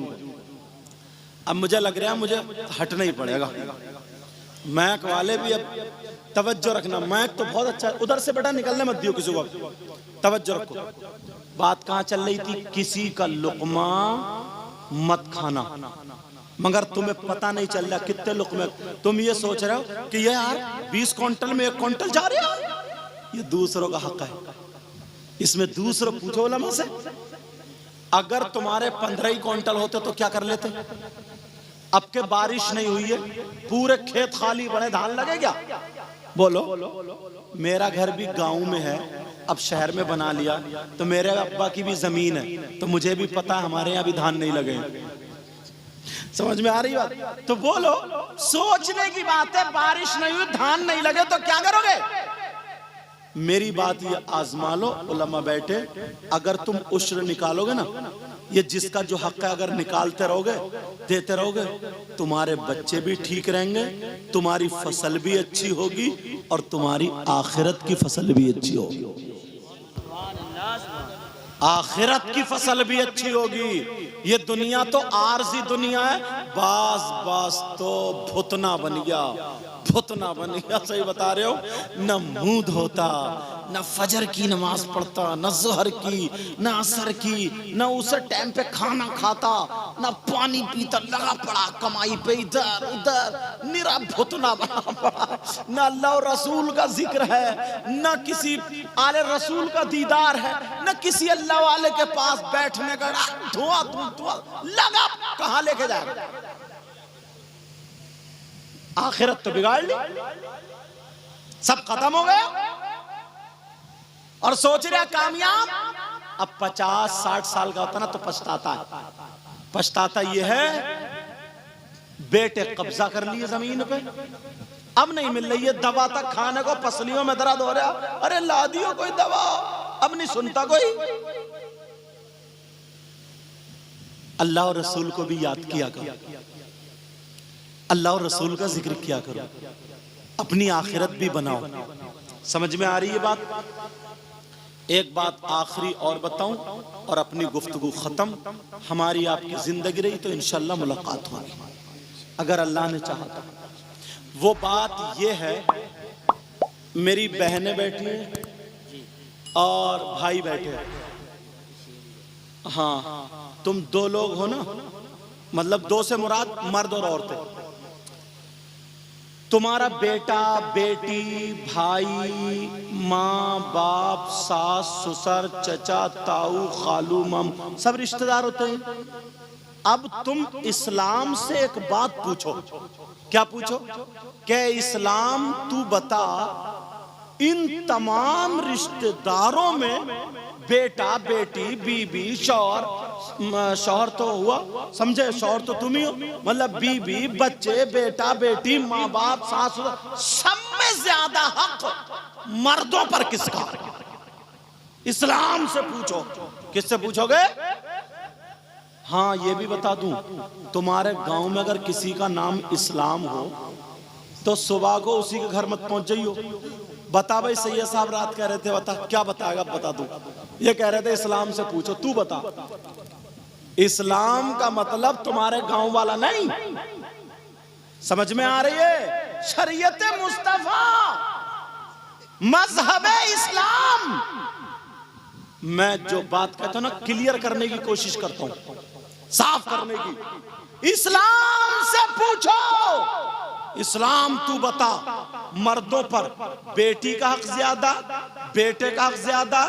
[SPEAKER 1] अब मुझे लग रहा है मुझे हटना ही पड़ेगा। मैक वाले भी अब तवज्जो रखना, मैक तो बहुत अच्छा है, उधर से बेटा निकलने मत दियो किसी को, तवज्जो रखो। बात कहाँ चल रही थी? किसी का लुकमा मत खाना, मगर तुम्हें पता नहीं चल रहा कितने लुकमे। तुम ये सोच रहे हो कि ये यार 20 क्विंटल में 1 क्विंटल जा रहा है, ये दूसरों का हक है, इसमें दूसरों पूछो उलमा से। अगर तुम्हारे 15 ही क्विंटल होते तो क्या कर लेते? अब के बारिश नहीं हुई है, पूरे खेत खाली पड़े, धान लगे क्या? बोलो। मेरा घर भी गांव में है, अब शहर में बना लिया, तो मेरे अब्बा की भी जमीन है, तो मुझे भी पता है हमारे यहाँ भी धान नहीं लगे। समझ में आ रही बात? तो बोलो, सोचने की बात है, बारिश नहीं हुई, धान नहीं लगे तो क्या करोगे? मेरी बात ये आजमा लो, उलमा बैठे, अगर तुम उश्र निकालोगे ना, ये जिसका जो हक है अगर निकालते रहोगे, देते रहोगे, तुम्हारे बच्चे भी ठीक रहेंगे, तुम्हारी फसल भी अच्छी होगी और तुम्हारी आखिरत की फसल भी अच्छी होगी। आखिरत की फसल भी अच्छी होगी। ये दुनिया तो आरजी दुनिया है, बास बास तो भुतना बन गया, भुतना बन गया। सही बता रहे हो, न मुंह धोता, न फजर की नमाज पढ़ता, न जोहर की, न असर की, न उसे टाइम पे खाना खाता, न पानी पीता, लगा पड़ा कमाई पे इधर उधर, निरा भुतना बना पड़ा। न अल्लाह और रसूल का जिक्र है, न किसी आले रसूल का दीदार है, न किसी अल्लाह वाले के पास बैठने का। धुआं लगा, कहां लेके जाएगा? आखिरत तो बिगाड़ ली, सब खत्म हो गया और सोच रहा कामयाब। अब 50-60 साल का होता ना तो पछताता है। पछताता ये है, बेटे कब्जा कर लिए जमीन पे, अब नहीं मिल रही है दवा, तक खाने को पसलियों में दर्द हो रहा, अरे ला दियो कोई दवा, अब नहीं सुनता कोई। अल्लाह और रसूल को भी याद किया करो, अल्लाह और रसूल का जिक्र किया करो, अपनी आखिरत भी बनाओ। समझ में आ रही है बात? एक बात आखिरी और बताऊं और अपनी गुफ्तगू खत्म। हमारी आपकी जिंदगी रही तो इंशाल्लाह मुलाकात होगी, अगर अल्लाह ने चाहा तो। वो बात ये है, मेरी बहनें बैठी हैं, और भाई बैठे। हाँ, तुम दो लोग हो ना, मतलब दो से मुराद मर्द और औरतें। तुम्हारा बेटा बेटी भाई माँ बाप सास ससुर चचा ताऊ खालू माम सब रिश्तेदार होते हैं। अब तुम इस्लाम से एक बात पूछो। क्या पूछो? क्या इस्लाम तू बता, इन तमाम रिश्तेदारों में बेटा बेटी बीबी शौहर, शौहर तो हुआ समझे, शौहर तो तुम ही हो, मतलब बीबी बच्चे बेटा बेटी माँ बाप सास, सब में ज्यादा हक मर्दों पर किसका? इस्लाम से पूछो। किससे पूछोगे? हाँ, ये भी बता दूं, तुम्हारे गांव में अगर किसी का नाम इस्लाम हो तो सुबह को उसी के घर मत पहुंच जाइयो। बता भाई, सैयद साहब रात कह रहे थे, बता क्या बताएगा, बता दूं। ये कह रहे थे इस्लाम से पूछो, तू बता। इस्लाम का मतलब तुम्हारे गांव वाला नहीं, समझ में आ रही है? शरीयत मुस्तफा, मजहब इस्लाम। मैं जो बात कहता हूं ना, क्लियर करने की कोशिश करता हूं, साफ करने की। इस्लाम से पूछो। इस्लाम तू बता, मर्दों पर बेटी का हक ज्यादा, बेटे का हक ज्यादा,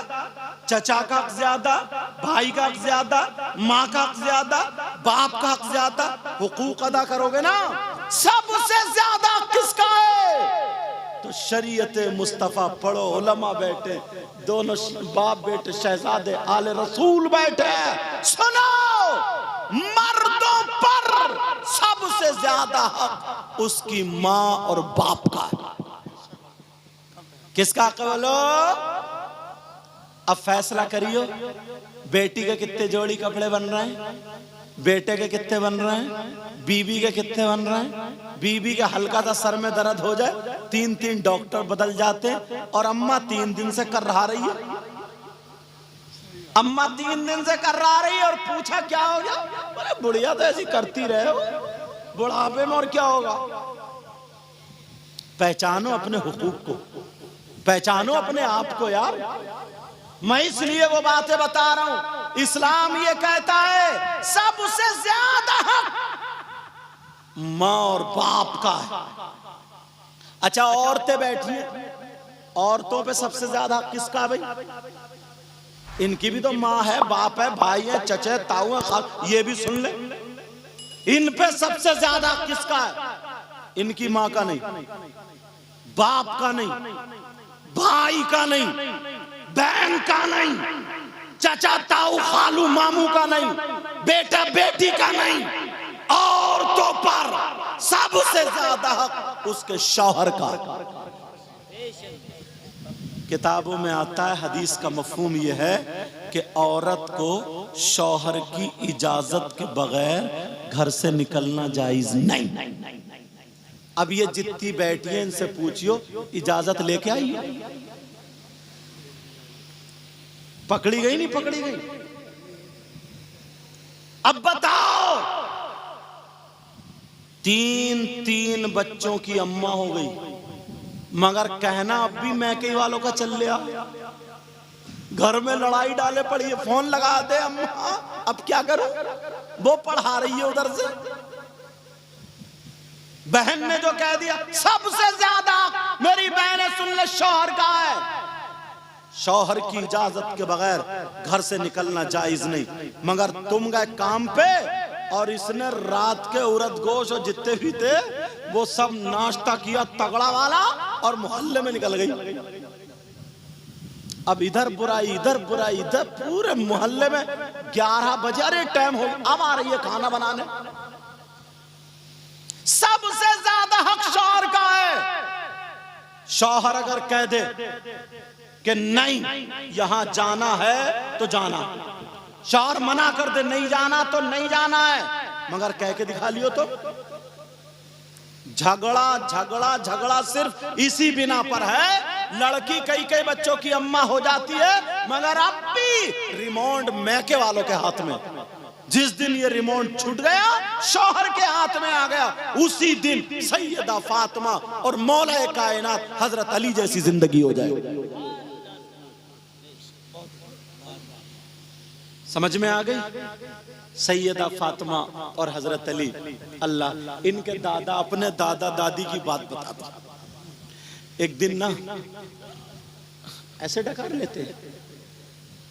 [SPEAKER 1] चचा का हक ज्यादा, भाई का हक ज्यादा, माँ का हक ज्यादा, बाप का हक ज्यादा, हुकूक अदा करोगे ना, सबसे ज्यादा किसका है? तो शरीयत मुस्तफा पढ़ो, उलमा बैठे, दोनों बाप बेटे शहजादे आले रसूल बैठे, सुनो, मर्दों पर सबसे ज्यादा हक उसकी माँ और बाप का है। किसका हक बोलो? अब फैसला करियो, बेटी के कितने जोड़ी कपड़े बन रहे हैं, बेटे के कितने बन रहे हैं, बीबी के कितने बन रहे हैं। बीबी के हल्का सा सर में दर्द हो जाए, 3-3 डॉक्टर बदल जाते हैं, और अम्मा 3 दिन से कर रहा रही है। अम्मा 3 दिन से कर रहा रही है, और पूछा क्या हो गया? बोले बुढ़िया तो ऐसी करती रहे हो, बुढ़ापे में और क्या होगा? पहचानो अपने हुकूक को, पहचानो अपने आप को यार। मैं इसलिए वो बातें बता रहा हूं। इस्लाम ये कहता है सबसे ज्यादा हक माँ और बाप का है। अच्छा, औरतें बैठी हैं, औरतों पे सबसे ज्यादा हक किसका है भाई? इनकी भी तो माँ है, बाप है, भाई है, चचे ताऊ है, ये भी सुन ले। इन पे सबसे ज्यादा किसका है? इनकी माँ का नहीं, बाप का नहीं, भाई का नहीं, बहन का नहीं, चाचा ताऊ खालू मामू का नहीं, बेटा बेटी का नहीं। औरतों पर सबसे ज्यादा हक उसके शौहर का। किताबों में आता है, हदीस का मफहूम यह है कि औरत को शौहर की इजाजत के बगैर घर से निकलना जायज नहीं। अब ये जितनी बैठी है इनसे पूछियो, इजाजत लेके आई? पकड़ी गई नहीं पकड़ी गई? अब बताओ, 3-3 बच्चों की अम्मा हो गई, मगर कहना अब भी मैके वालों का चल लिया। घर में लड़ाई डाले पड़ी है, फोन लगा दे अम्मा, अब क्या करूं? वो पढ़ा रही है उधर से। बहन ने जो कह दिया, सबसे ज्यादा मेरी बहनें सुन ले, शौहर का है। शौहर की इजाजत के बगैर घर से निकलना जायज नहीं। मगर तुम गए काम पे, और इसने रात के उड़द गोश और जितने भी थे वो सब नाश्ता किया तगड़ा वाला, और मोहल्ले में निकल गई। अब इधर बुराई इधर बुराई इधर, पूरे मोहल्ले में 11 बजे, अरे टाइम हो, अब आ रही है खाना बनाने। सबसे ज्यादा हक शौहर का है। शौहर अगर कह दे कि नहीं यहां जाना है तो जाना, शौहर मना कर दे नहीं जाना तो नहीं जाना है, मगर कह के दिखा लियो तो झगड़ा झगड़ा झगड़ा सिर्फ इसी बिना पर है। लड़की कई बच्चों की अम्मा हो जाती है, मगर अब भी रिमोट मैके वालों के हाथ में। जिस दिन ये रिमोट छूट गया, शौहर के हाथ में आ गया, उसी दिन सैयदा फातिमा और मौला कायनात हजरत अली जैसी जिंदगी हो जाए। समझ में आ गई? सैयदा फातिमा और हजरत अली, अल्लाह इनके दादा अपने दादा दादी की बात बताता। एक दिन ना ऐसे डकार लेते हैं।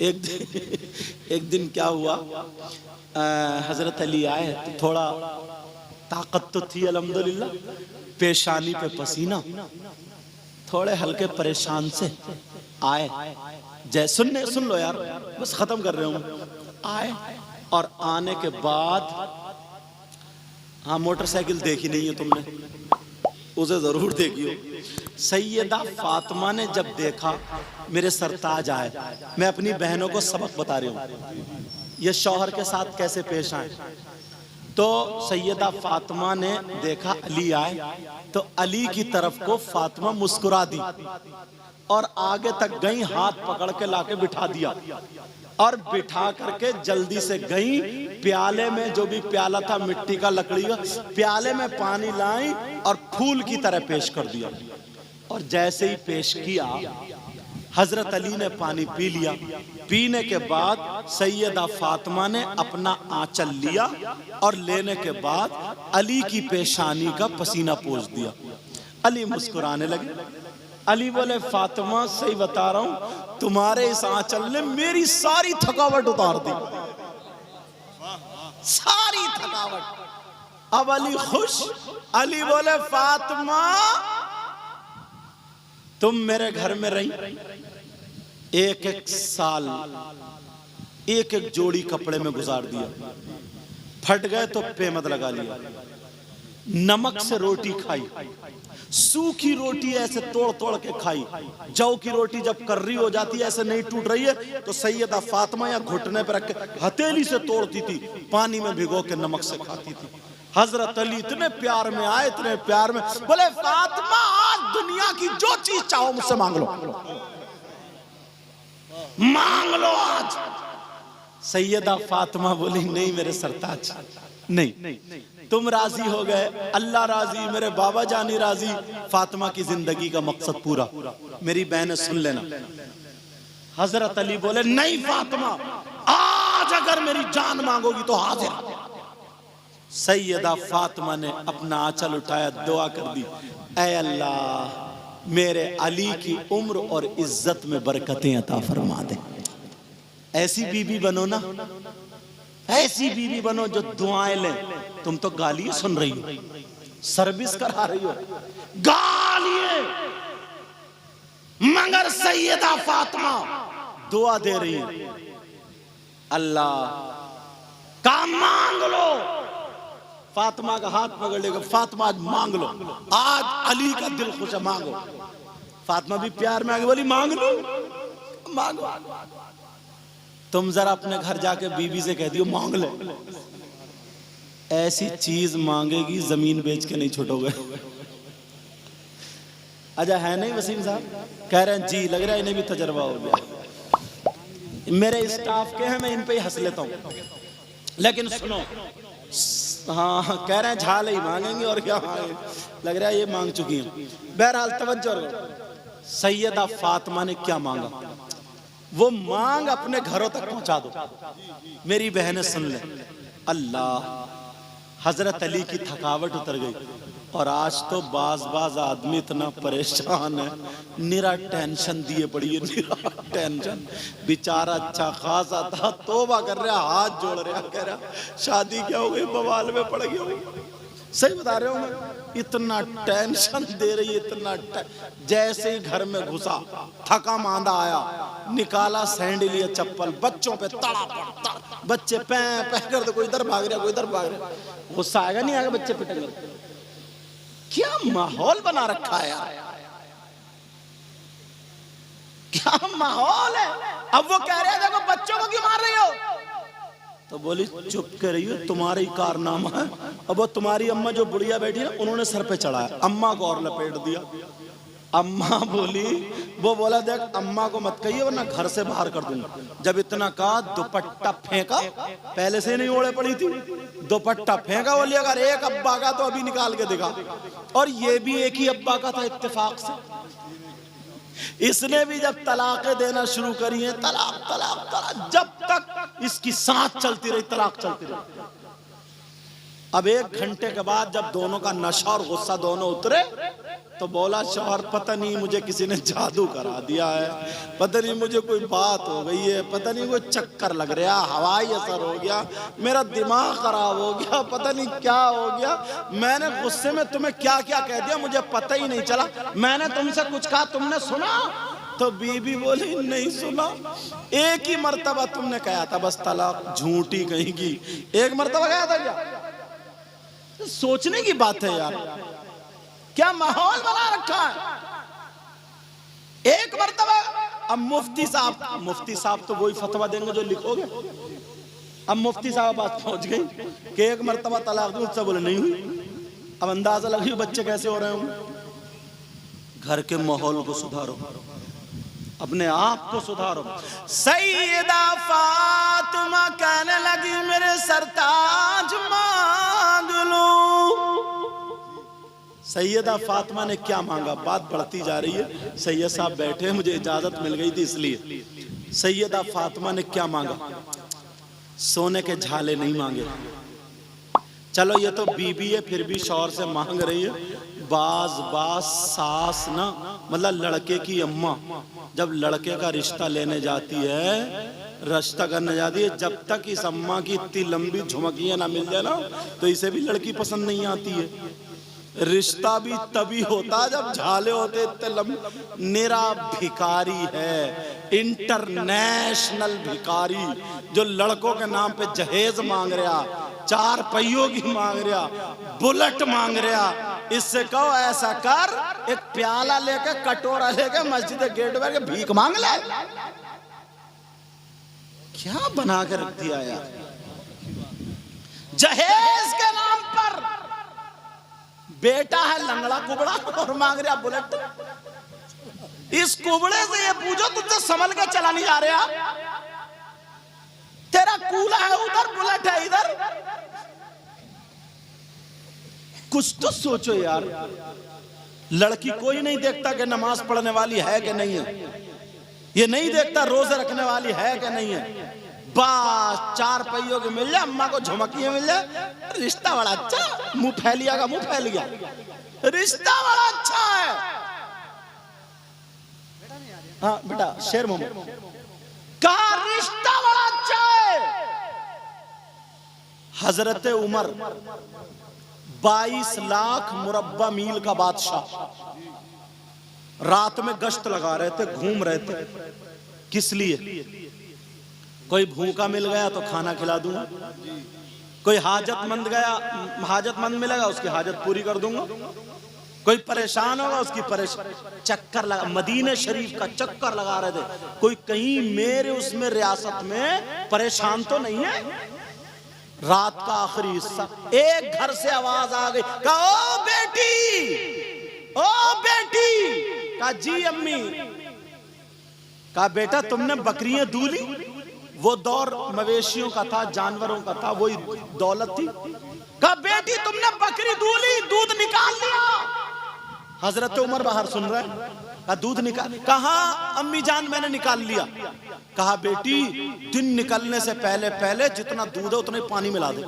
[SPEAKER 1] एक दिन क्या हुआ, हजरत अली आए तो थोड़ा ताकत तो थी अल्हम्दुलिल्लाह, पेशानी पे पसीना, थोड़े हल्के परेशान से आए। जय सुन लो यार, बस खत्म कर रहे हूँ। आए और आने के बाद, हाँ मोटरसाइकिल देखी नहीं है तुमने, उसे जरूर देखियो। सैयदा फातिमा ने जब देखा मेरे सरताज आए, मैं अपनी बहनों को सबक बता रही हूँ ये शौहर के साथ कैसे पेश आए। तो सैयदा फातिमा ने देखा अली आए तो अली की तरफ को फातिमा मुस्कुरा दी और आगे तक गई, हाथ पकड़ के लाके बिठा दिया और बिठा करके जल्दी से गई। प्याले में, जो भी प्याला था मिट्टी का लकड़ी का, प्याले में पानी लाई और फूल की तरह पेश कर दिया। और जैसे ही पेश किया, हजरत अली ने पानी पी लिया। पीने के बाद सैयदा फातिमा ने अपना आंचल लिया और लेने के बाद अली की पेशानी का पसीना पोंछ दिया। अली मुस्कुराने लगे। अली बोले, फातिमा सही बता रहा हूं, तुम्हारे इस आंचल ने मेरी सारी थकावट उतार दी, सारी थकावट। अब अली खुश। अली बोले, फातिमा तुम मेरे घर में रही, एक एक साल एक एक जोड़ी कपड़े में गुजार दिया, फट गए तो पेमद लगा लिया, नमक से रोटी खाई, सूखी रोटी ऐसे तोड़ तोड़ के खाई। जौ की रोटी जब कर्री हो जाती है, ऐसे नहीं टूट रही है, तो सैयदा फातिमा या घुटने पर रख के हथेली से तोड़ती थी, पानी में भिगो के नमक से खाती थी। हजरत अली इतने प्यार में आए, इतने प्यार में बोले, फातिमा आज दुनिया की जो चीज चाहो मुझसे मांग लो, मांग लो आज। सैयदा फातिमा बोली, नहीं मेरे सरताज, नहीं, तुम राजी हो गए, अल्लाह राजी, मेरे बाबा जानी राजी, फातिमा की जिंदगी का मकसद पूरा। मेरी बहनें सुन लेना। हजरत अली बोले, नहीं फातिमा, आज अगर मेरी जान मांगोगी तो हाजिर। सैयदा फातिमा ने अपना आंचल उठाया, दुआ कर दी, ऐ अल्लाह मेरे अली की उम्र और इज्जत में बरकतें अता फरमा दे। ऐसी बीबी बनो ना, ऐसी बीबी बनो जो दुआएं ले। तुम तो गालियां सुन रही हो, सर्विस करा रही हो, गालियां, मगर सैयदा फातिमा दुआ दे रही है, अल्लाह का मांग लो। फातिमा का हाथ पकड़ लेगा, फातिमा आज मांग लो, आज अली का दिल खुश है, मांगो। फातिमा भी प्यार में आगे बोली, मांग लो, मांगो। तुम जरा अपने घर जाके बीबी से कह दियो मांग ले, ऐसी चीज मांगेगी जमीन बेच के नहीं छुटोगे। अच्छा है नहीं वसीम साहब? कह रहे हैं जी, लग रहा है इन्हें भी तजर्बा हो गया। मेरे स्टाफ के हैं, मैं इन पे ही हंस लेता हूं, लेकिन सुनो, हाँ कह रहे हैं झाल ही मांगेंगे और क्या मांगेंगे, लग रहा है ये मांग चुकी हैं। बहरहाल तवज्जो करो, सैयदा फातिमा ने क्या मांगा, वो मांग अपने घरों तक पहुंचा दो। मेरी बहनें सुन ले, अल्लाह, हजरत अली की थकावट उतर गई। और आज तो बाज आदमी इतना परेशान है, निरा टेंशन दिए पड़ी है, निरा टेंशन। बेचारा अच्छा खासा था, तौबा कर रहा, हाथ जोड़ रहा, कह रहा शादी क्या हो गई, बवाल में पड़ गई। सही बता रहे हो मैं, इतना टेंशन दे रही है, इतना जैसे ही घर में घुसा, थका मांदा आया, निकाला सैंडल या चप्पल, बच्चों पे तड़ा पड़ता, बच्चे पै कर, कोई इधर भाग रहा, कोई इधर भाग रहा। गुस्सा आएगा नहीं आएगा, बच्चे पिटेंगे। क्या माहौल बना रखा है यार, क्या माहौल है। अब वो कह रहे हैं देखो बच्चों को क्यों मार रही हो, तो बोली चुप कर रही हो, तुम्हारा ही कारनामा है। अब वो तुम्हारी अम्मा जो बुढ़िया बैठी है, उन्होंने सर पे चढ़ाया, अम्मा को और लपेट दिया। अम्मा बोली, वो बोला देख अम्मा को मत कहिए वरना घर से बाहर कर दूंगा। जब इतना कहा, दुपट्टा फेंका, पहले से नहीं ओढ़े पड़ी थी, दुपट्टा फेंका, बोली अगर एक अब्बा का तो अभी निकाल के दिखा। और ये भी एक ही अब्बा का था इत्तेफाक से। इसने भी जब तलाक़ें देना शुरू करी हैं, तलाक तलाक तलाक, जब तक इसकी सांस चलती रही तलाक चलती रही। अब 1 घंटे के बाद जब दोनों का नशा और गुस्सा दोनों उतरे तो बोला शौहर, पता नहीं मुझे किसी ने जादू करा दिया है, पता नहीं मुझे कोई बात हो गई है, पता नहीं कोई चक्कर लग रहा, हवाई असर हो गया, मेरा दिमाग खराब हो गया, पता नहीं क्या हो गया, मैंने गुस्से में तुम्हें क्या क्या कह दिया मुझे पता ही नहीं चला, मैंने तुमसे कुछ कहा तुमने सुना? तो बीबी बोली नहीं सुना, एक ही मर्तबा तुमने कहा था बस तलाक, झूठी कहीं की, एक मर्तबा कहा था क्या? सोचने की बात है यार, क्या माहौल बना रखा है। एक मर्तबा, अब मुफ्ती साहब तो वही फतवा देंगे जो लिखोगे। अब मुफ्ती साहब बात पहुंच गई कि एक मर्तबा तलाक दूं, उससे बोले नहीं हुई। अब अंदाजा लगी बच्चे कैसे हो रहे होंगे। घर के माहौल को सुधारो, अपने आप को सुधारो। सैयदा फातिमा कहने लगी मेरे सरताज मांग लो। सैयदा फातिमा ने क्या मांगा, बात बढ़ती जा रही है। सैयद साहब बैठे, मुझे इजाजत मिल गई थी इसलिए। सैयदा फातिमा ने क्या मांगा? सोने के झाले नहीं मांगे। चलो ये तो बीबी है, फिर भी शौहर से मांग रही है। बाज सास ना, मतलब लड़के की अम्मा जब लड़के का रिश्ता लेने जाती है, रिश्ता करने जाती है, जब तक इस अम्मा की इतनी लंबी झुमकियां ना मिल जाए ना, तो इसे भी लड़की पसंद नहीं आती है। रिश्ता भी तभी होता जब झाले होते इतने लंबे। निरा भिखारी है, इंटरनेशनल भिखारी, जो लड़कों के नाम पे जहेज मांग रहा, 4 पहियों की मांग रहा, बुलेट मांग रहा। इससे कहो ऐसा कर, एक प्याला लेके कटोरा लेके मस्जिद गेट पर भीख मांग ले। क्या बना के रख दिया यार, जहेज के नाम पर। बेटा है लंगड़ा कुबड़ा और मांग रहा बुलेट। इस कुबड़े से ये पूछो तुझसे संभल के चला नहीं जा रहा? तेरा कूला है उधर, बुलेट है इधर। कुछ तो सोचो यार। लड़की कोई नहीं देखता कि नमाज पढ़ने वाली है कि नहीं है, ये नहीं देखता रोजे रखने वाली है कि नहीं है। बस 4 पहियों के मिल जाए, अम्मा को झुमकियां मिल जाए, रिश्ता बड़ा अच्छा। मुंह फैलिया का मुंह फैल गया, रिश्ता बड़ा अच्छा है। हाँ बेटा शेर मोहम्मद का रिश्ता बड़ा अच्छा है। हजरत उमर 22 लाख मुरब्बा मील का बादशाह रात में गश्त लगा रहे थे, घूम रहे थे। किस लिए? कोई भूखा मिल गया तो खाना खिला दूंगा, कोई हाजतमंद मिलेगा उसकी हाजत पूरी कर दूंगा, कोई परेशान होगा उसकी चक्कर लगा। मदीने शरीफ का चक्कर लगा रहे थे, कोई कहीं मेरे उसमें रियासत में परेशान तो नहीं है। रात का आखिरी हिस्सा, एक घर से आवाज आ गई, कहा ओ बेटी, ओ बेटी। कहा जी अम्मी। कहा बेटा तुमने बकरियां दूली? वो दौर मवेशियों का था, जानवरों का था, वही दौलत थी। कहा बेटी तुमने बकरी दूली, दूध निकाल लिया? हजरत उमर बाहर सुन रहे। कहा दूध निकाल? कहा अम्मी जान मैंने निकाल लिया। कहा बेटी दिन निकलने से पहले पहले जितना दूध है उतना ही पानी मिला दे,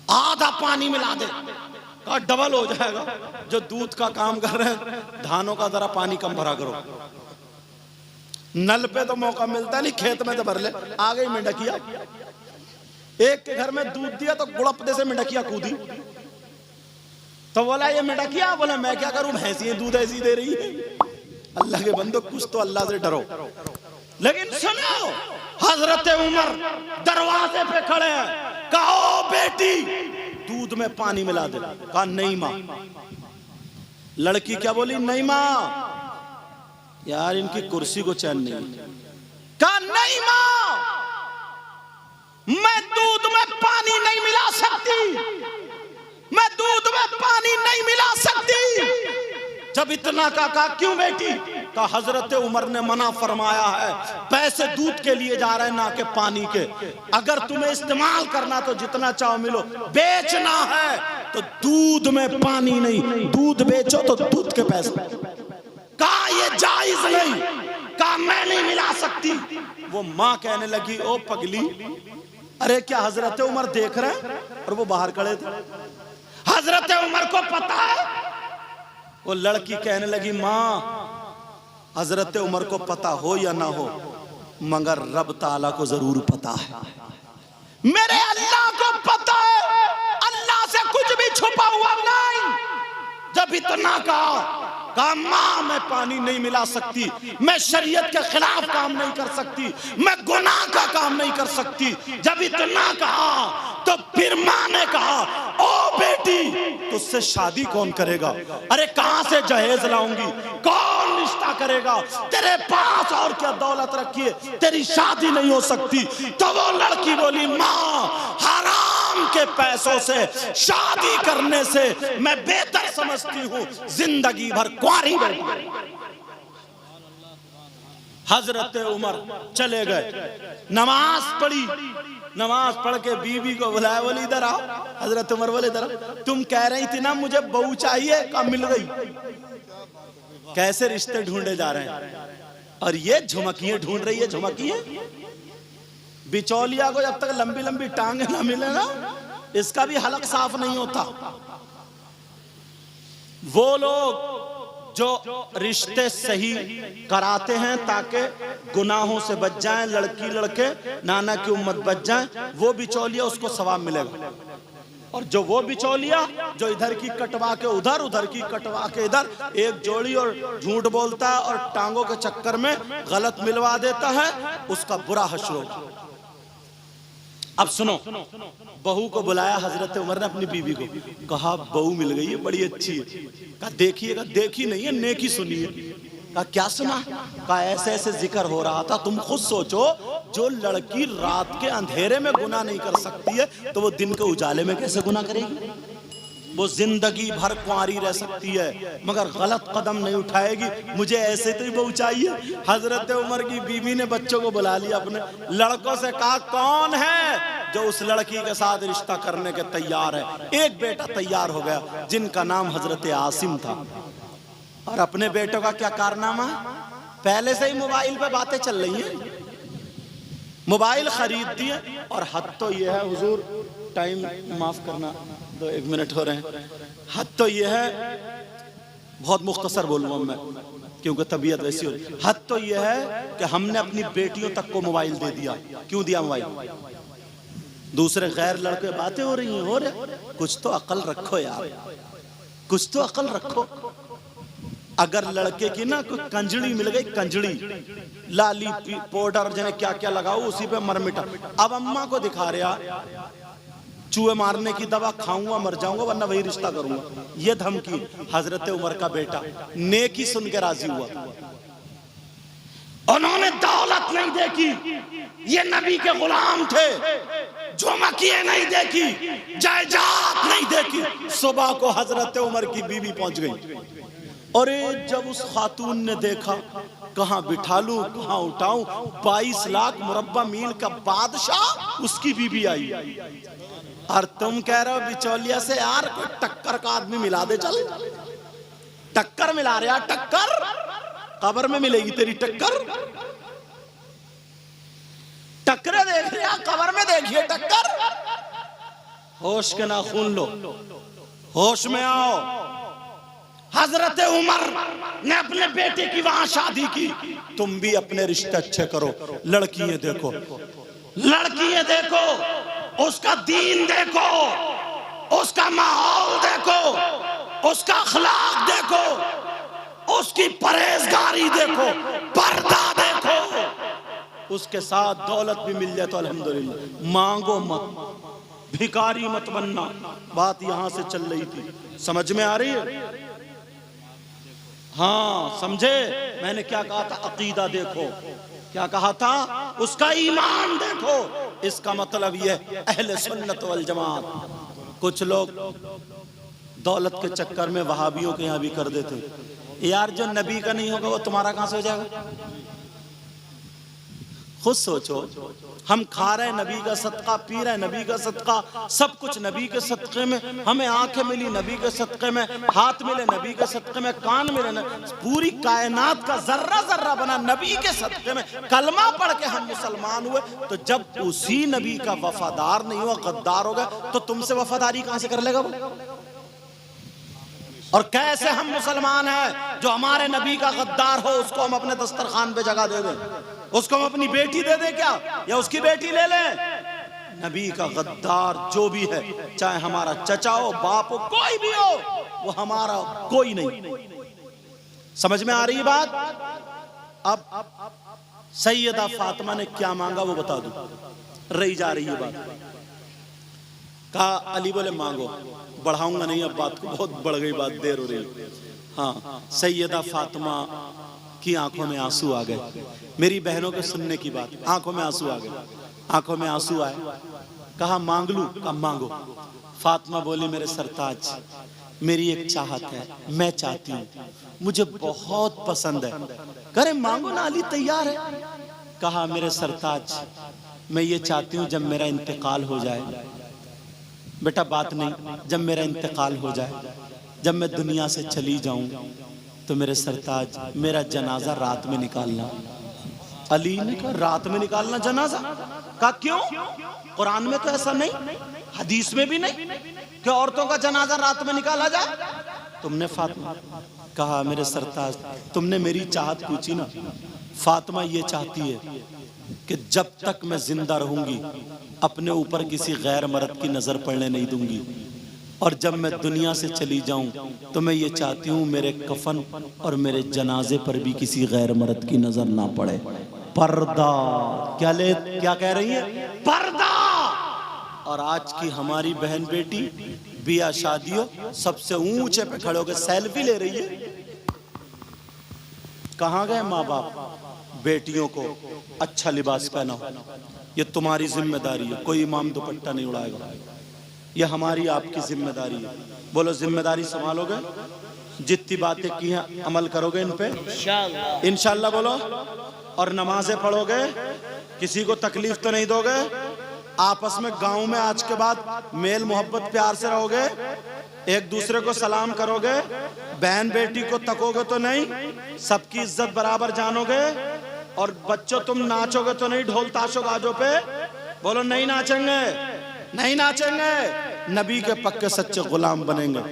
[SPEAKER 1] आधा पानी मिला दे। कहा डबल हो जाएगा। जो दूध का काम कर रहे हैं, धानों का जरा पानी कम भरा करो। नल पे तो मौका मिलता नहीं, खेत में तो भर ले। आ गई मेंढकिया, एक के घर में दूध दिया तो गुड़पदे से मेंढकिया कूदी। तो बोला ये मेंढकिया, बोला मैं क्या करूं, भैंसी दूध ऐसी दे रही है। अल्लाह के बंदो कुछ तो अल्लाह से डरो। लेकिन सुनो, हजरत उमर दरवाजे पे खड़े हैं। कहो बेटी दूध में पानी मिला दे। कहा नहीं मां। लड़की क्या बोली? नहीं मां। यार इनकी कुर्सी को चैन नहीं। कहा नहीं मां, मैं दूध में पानी नहीं मिला सकती, मैं दूध में पानी नहीं मिला सकती। जब इतना कहा क्यों बेटी? कहा हजरत उमर ने मना फरमाया है, पैसे दूध के लिए जा रहे हैं ना कि पानी के। अगर तुम्हें इस्तेमाल करना तो जितना चाहो मिलो, बेचना है तो दूध में पानी नहीं, दूध बेचो तो दूध के पैसे। कहा ये जायज नहीं, कहा मैं नहीं मिला सकती। वो माँ कहने लगी ओ पगली, अरे क्या हजरत उमर देख रहे हैं? और वो बाहर खड़े थे। हजरत उमर को पता है? वो लड़की कहने लगी माँ, हजरत उमर को पता हो या ना हो, मगर रब ताला को जरूर पता है, मेरे अल्लाह को पता है, अल्लाह से कुछ भी छुपा हुआ नहीं। जब इतना कहा माँ मैं पानी नहीं मिला सकती, मैं शरीयत के खिलाफ काम नहीं कर सकती, मैं गुनाह का काम नहीं कर सकती। जब इतना कहा तो फिर माँ ने कहा ओ बेटी, तुझसे शादी कौन करेगा? अरे कहां से जहेज लाऊंगी, कौन रिश्ता करेगा? तेरे पास और क्या दौलत रखी है, तेरी शादी नहीं हो सकती। तो वो लड़की बोली माँ, हराम के पैसों से शादी करने से मैं बेहतर समझती हूँ जिंदगी भर कुंवारी बैठी। हजरत उमर चले गए, नमाज पढ़ी, नमाज पढ़ के बीवी को बुलाया, बोली इधर आओ। हजरत उमर बोले इधर आओ, तुम कह रही थी ना मुझे बहू चाहिए, कब मिल गई? कैसे रिश्ते ढूंढे जा रहे हैं, और ये झुमकियां ढूंढ रही है। झुमकियां बिचौलिया को जब तक लंबी लंबी टांगे ना मिले ना, इसका भी हलक साफ नहीं होता। वो लोग जो रिश्ते सही कराते हैं ताकि गुनाहों से बच जाएं, लड़की लड़के नाना की उम्मत बच जाए, वो बिचौलिया उसको सवाब मिलेगा। और जो वो बिचौलिया जो इधर की कटवा के उधर, उधर की कटवा के इधर, एक जोड़ी और झूठ बोलता है और टांगों के चक्कर में गलत मिलवा देता है, उसका बुरा हश्र होगा। अब सुनो, बहू को बुलाया हजरत उमर ने अपनी बीवी को, कहा बहू मिल गई है, बड़ी अच्छी है। कहा देखिए, कहा देखी नहीं है, नेकी सुनी है। कहा क्या सुना? कहा ऐसे ऐसे जिक्र हो रहा था। तुम खुद सोचो, जो लड़की रात के अंधेरे में गुनाह नहीं कर सकती है, तो वो दिन के उजाले में कैसे गुनाह करेगी? वो जिंदगी भर कुंवारी रह सकती है मगर गलत कदम नहीं उठाएगी। मुझे ऐसे तो ही बहू चाहिए। हजरत उमर की बीवी ने बच्चों को बुला लिया, अपने लड़कों से कहा कौन है जो उस लड़की के साथ रिश्ता करने के तैयार है? एक बेटा तैयार हो गया जिनका नाम हजरत आसिम था। और अपने बेटों का क्या कारनामा? पहले से ही मोबाइल पे बातें चल रही हैं, मोबाइल खरीद दिए। और हद तो यह है, हुजूर टाइम माफ करना, 1 मिनट हो रहे हैं। हद तो यह है, बहुत मुख्तसर बोलूंगा मैं क्योंकि तबीयत वैसी हो रही। हद तो यह है कि हमने अपनी बेटियों तक को मोबाइल दे दिया। क्यों दिया मोबाइल? दूसरे गैर लड़के बातें हो रही हैं, हो रहे, कुछ तो अकल रखो यार, कुछ तो अकल रखो। अगर लड़के की ना कोई कंजड़ी मिल गई, कंजड़ी लाली पाउडर जने क्या क्या लगाओ, उसी पे मर मिटा। अब अम्मा को दिखा रहा चूहे मारने की दवा खाऊंगा मर जाऊंगा वरना वही रिश्ता करूंगा, ये धमकी। हजरत उमर का बेटा नेकी सुन के राजी हुआ। उन्होंने दौलत नहीं देखी, ये नबी के गुलाम थे। झुमकिए नहीं देखी, जायदाद नहीं देखी। सुबह को हजरत उमर की बीवी पहुंच गई। और जब उस खातून ने देखा, कहां बिठा लूं कहां उठाऊं, 22 लाख मुरब्बा मील का बादशाह उसकी बीवी आई। और तुम कह रहे हो बिचौलिया से यार कोई टक्कर का आदमी मिला दे, चल टक्कर मिला रहे यार, टक्कर कब्र में मिलेगी तेरी टक्कर। टक्करे देख रहे यार, कब्र में देखिए टक्कर। होश के नाखून लो, होश में आओ। हजरत उमर ने अपने बेटे की वहां शादी की। तुम भी अपने रिश्ते अच्छे करो। लड़कियां देखो, लड़कियां देखो, उसका दीन देखो, उसका माहौल देखो, उसका अखलाक देखो, उसकी परहेजगारी देखो, पर्दा देखो। उसके साथ दौलत भी मिल जाए तो अल्हम्दुलिल्लाह। मांगो मत, भिखारी मत बनना। बात यहां से चल रही थी, समझ में आ रही है? हाँ समझे मैंने क्या कहा था? अकीदा देखो, क्या कहा था? उसका ईमान देखो। इसका मतलब यह अहले सुन्नत वल जमात। कुछ लोग दौलत के चक्कर में वहाबियों के यहाँ भी कर देते। यार जो नबी का नहीं होगा वो तुम्हारा कहां से हो जाएगा? खुद सोचो, हम खा रहे नबी का सदका, पी रहे नबी का सदका, सब कुछ नबी के सदक़े में, हमें आंखें मिली नबी के सदक़े में, हाथ मिले नबी के सदक़े में, कान मिले, पूरी कायनात का जर्रा जर्रा बना नबी के सदक़े में। कलमा पढ़ के हम मुसलमान हुए, तो जब उसी नबी का वफादार नहीं हुआ, गद्दार हो गए, तो तुमसे वफादारी कहां से कर लेगा वो? और कैसे हम मुसलमान हैं जो हमारे नबी का गद्दार हो उसको हम अपने दस्तरखान पे जगह दे दें, उसको हम अपनी बेटी दे दें क्या, या उसकी बेटी ले लें? नबी का गद्दार जो भी है, चाहे हमारा चचा हो, बाप हो, कोई भी हो, वो हमारा कोई नहीं। समझ में आ रही बात? अब सैयदा फातिमा ने क्या मांगा वो बता दूं, रही जा रही है बात। कहा अली बोले मांगो, बढ़ाऊंगा नहीं अब बात को, बहुत बढ़ गई बात, देर हो रही है। हाँ, सैयदा फातिमा की आंखों में आंसू आ गए। मेरी बहनों के सुनने की बात, आंखों में आंसू आ गए, आंखों में आंसू आए। कहा मांग लूं? कहा मांगो। फातिमा बोली मेरे सरताज, मेरी एक चाहत है, मैं चाहती हूँ, मुझे बहुत पसंद है। करे मांगो ना, अली तैयार है। कहा मेरे सरताज, मैं ये चाहती हूँ जब मेरा इंतकाल हो जाए। बेटा बात नहीं, जब मेरा इंतकाल हो जाए, जब मैं दुनिया से चली जाऊं, तो मेरे सरताज मेरा जनाजा रात में निकालना। अली ने कहा रात में निकालना जनाजा? कहा क्यों? कुरान में तो ऐसा नहीं, हदीस में भी नहीं कि औरतों का जनाजा रात में निकाला जाए। तुमने फातिमा? कहा मेरे सरताज, तुमने मेरी चाहत पूछी ना। फातिमा ये चाहती है कि जब तक मैं जिंदा रहूंगी अपने ऊपर किसी गैर मर्द की नजर पड़ने नहीं दूंगी, और जब मैं दुनिया से चली जाऊं तो मैं ये चाहती हूं मेरे कफन और मेरे जनाजे पर भी किसी गैर मर्द की नजर ना पड़े। पर्दा क्या कह रही है? पर्दा। और आज की हमारी बहन बेटी बिया शादियों सबसे ऊंचे पे खड़े होकर सेल्फी ले रही है। कहां गए माँ बाप? बेटियों को अच्छा लिबास पहनाओ, ये तुम्हारी जिम्मेदारी है, कोई इमाम दुपट्टा नहीं उड़ाएगा, ये हमारी आपकी जिम्मेदारी है। बोलो जिम्मेदारी संभालोगे? जितनी बातें की हैं अमल करोगे इन पे इंशाअल्लाह बोलो। और नमाजें पढ़ोगे, किसी को तकलीफ तो नहीं दोगे, आपस में गांव में आज के बाद मेल मोहब्बत प्यार से रहोगे, एक दूसरे को सलाम करोगे, बहन बेटी को तकोगे तो नहीं, सबकी इज्जत बराबर जानोगे। और बच्चों तुम नाचोगे तो नहीं ढोल ताशो गाजों पे? बोलो नहीं नाचेंगे, नहीं नाचेंगे, नबी के पक्के सच्चे गुलाम बनेंगे।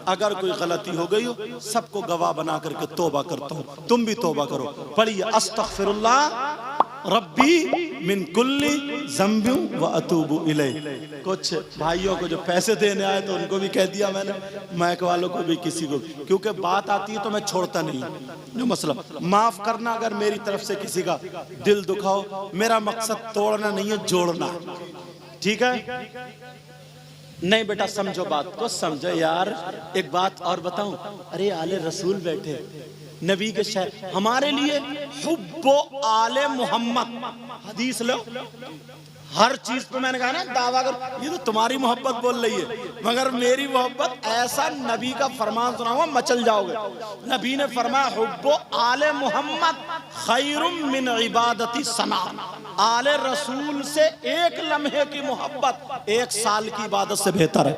[SPEAKER 1] अगर कोई गलती हो गई हो सबको गवाह बना करके तौबा करता हूँ, तुम भी तौबा करो। पढ़िए अस्तगफिरुल्लाह रब्बी मिन कुल्ली ज़ंबि व अतूबु इलैह। कुछ भाइयों को जो पैसे देने आए तो उनको भी कह दिया मैंने, मैक वालों को भी, किसी को, क्योंकि बात आती है तो मैं छोड़ता नहीं जो मसला। माफ करना अगर मेरी तरफ से किसी का दिल दुखाओ, मेरा मकसद तोड़ना नहीं है, जोड़ना, ठीक है? नहीं बेटा समझो बात को, समझो यार। एक बात और बताऊं, अरे आले रसूल बैठे नबी के शहर, हमारे लिए हुब्बो आले मोहम्मद हदीस लो, हर चीज पे मैंने कहा ना दावा कर, ये तो तुम्हारी मोहब्बत बोल रही है, मगर मेरी मोहब्बत ऐसा नबी का फरमान सुना हुआ मचल जाओगे। नबी ने फरमाया हुब्बो आले मोहम्मद खैरुम मिन इबादती सना। आले रसूल से एक लम्हे की मोहब्बत 1 साल की इबादत से बेहतर है।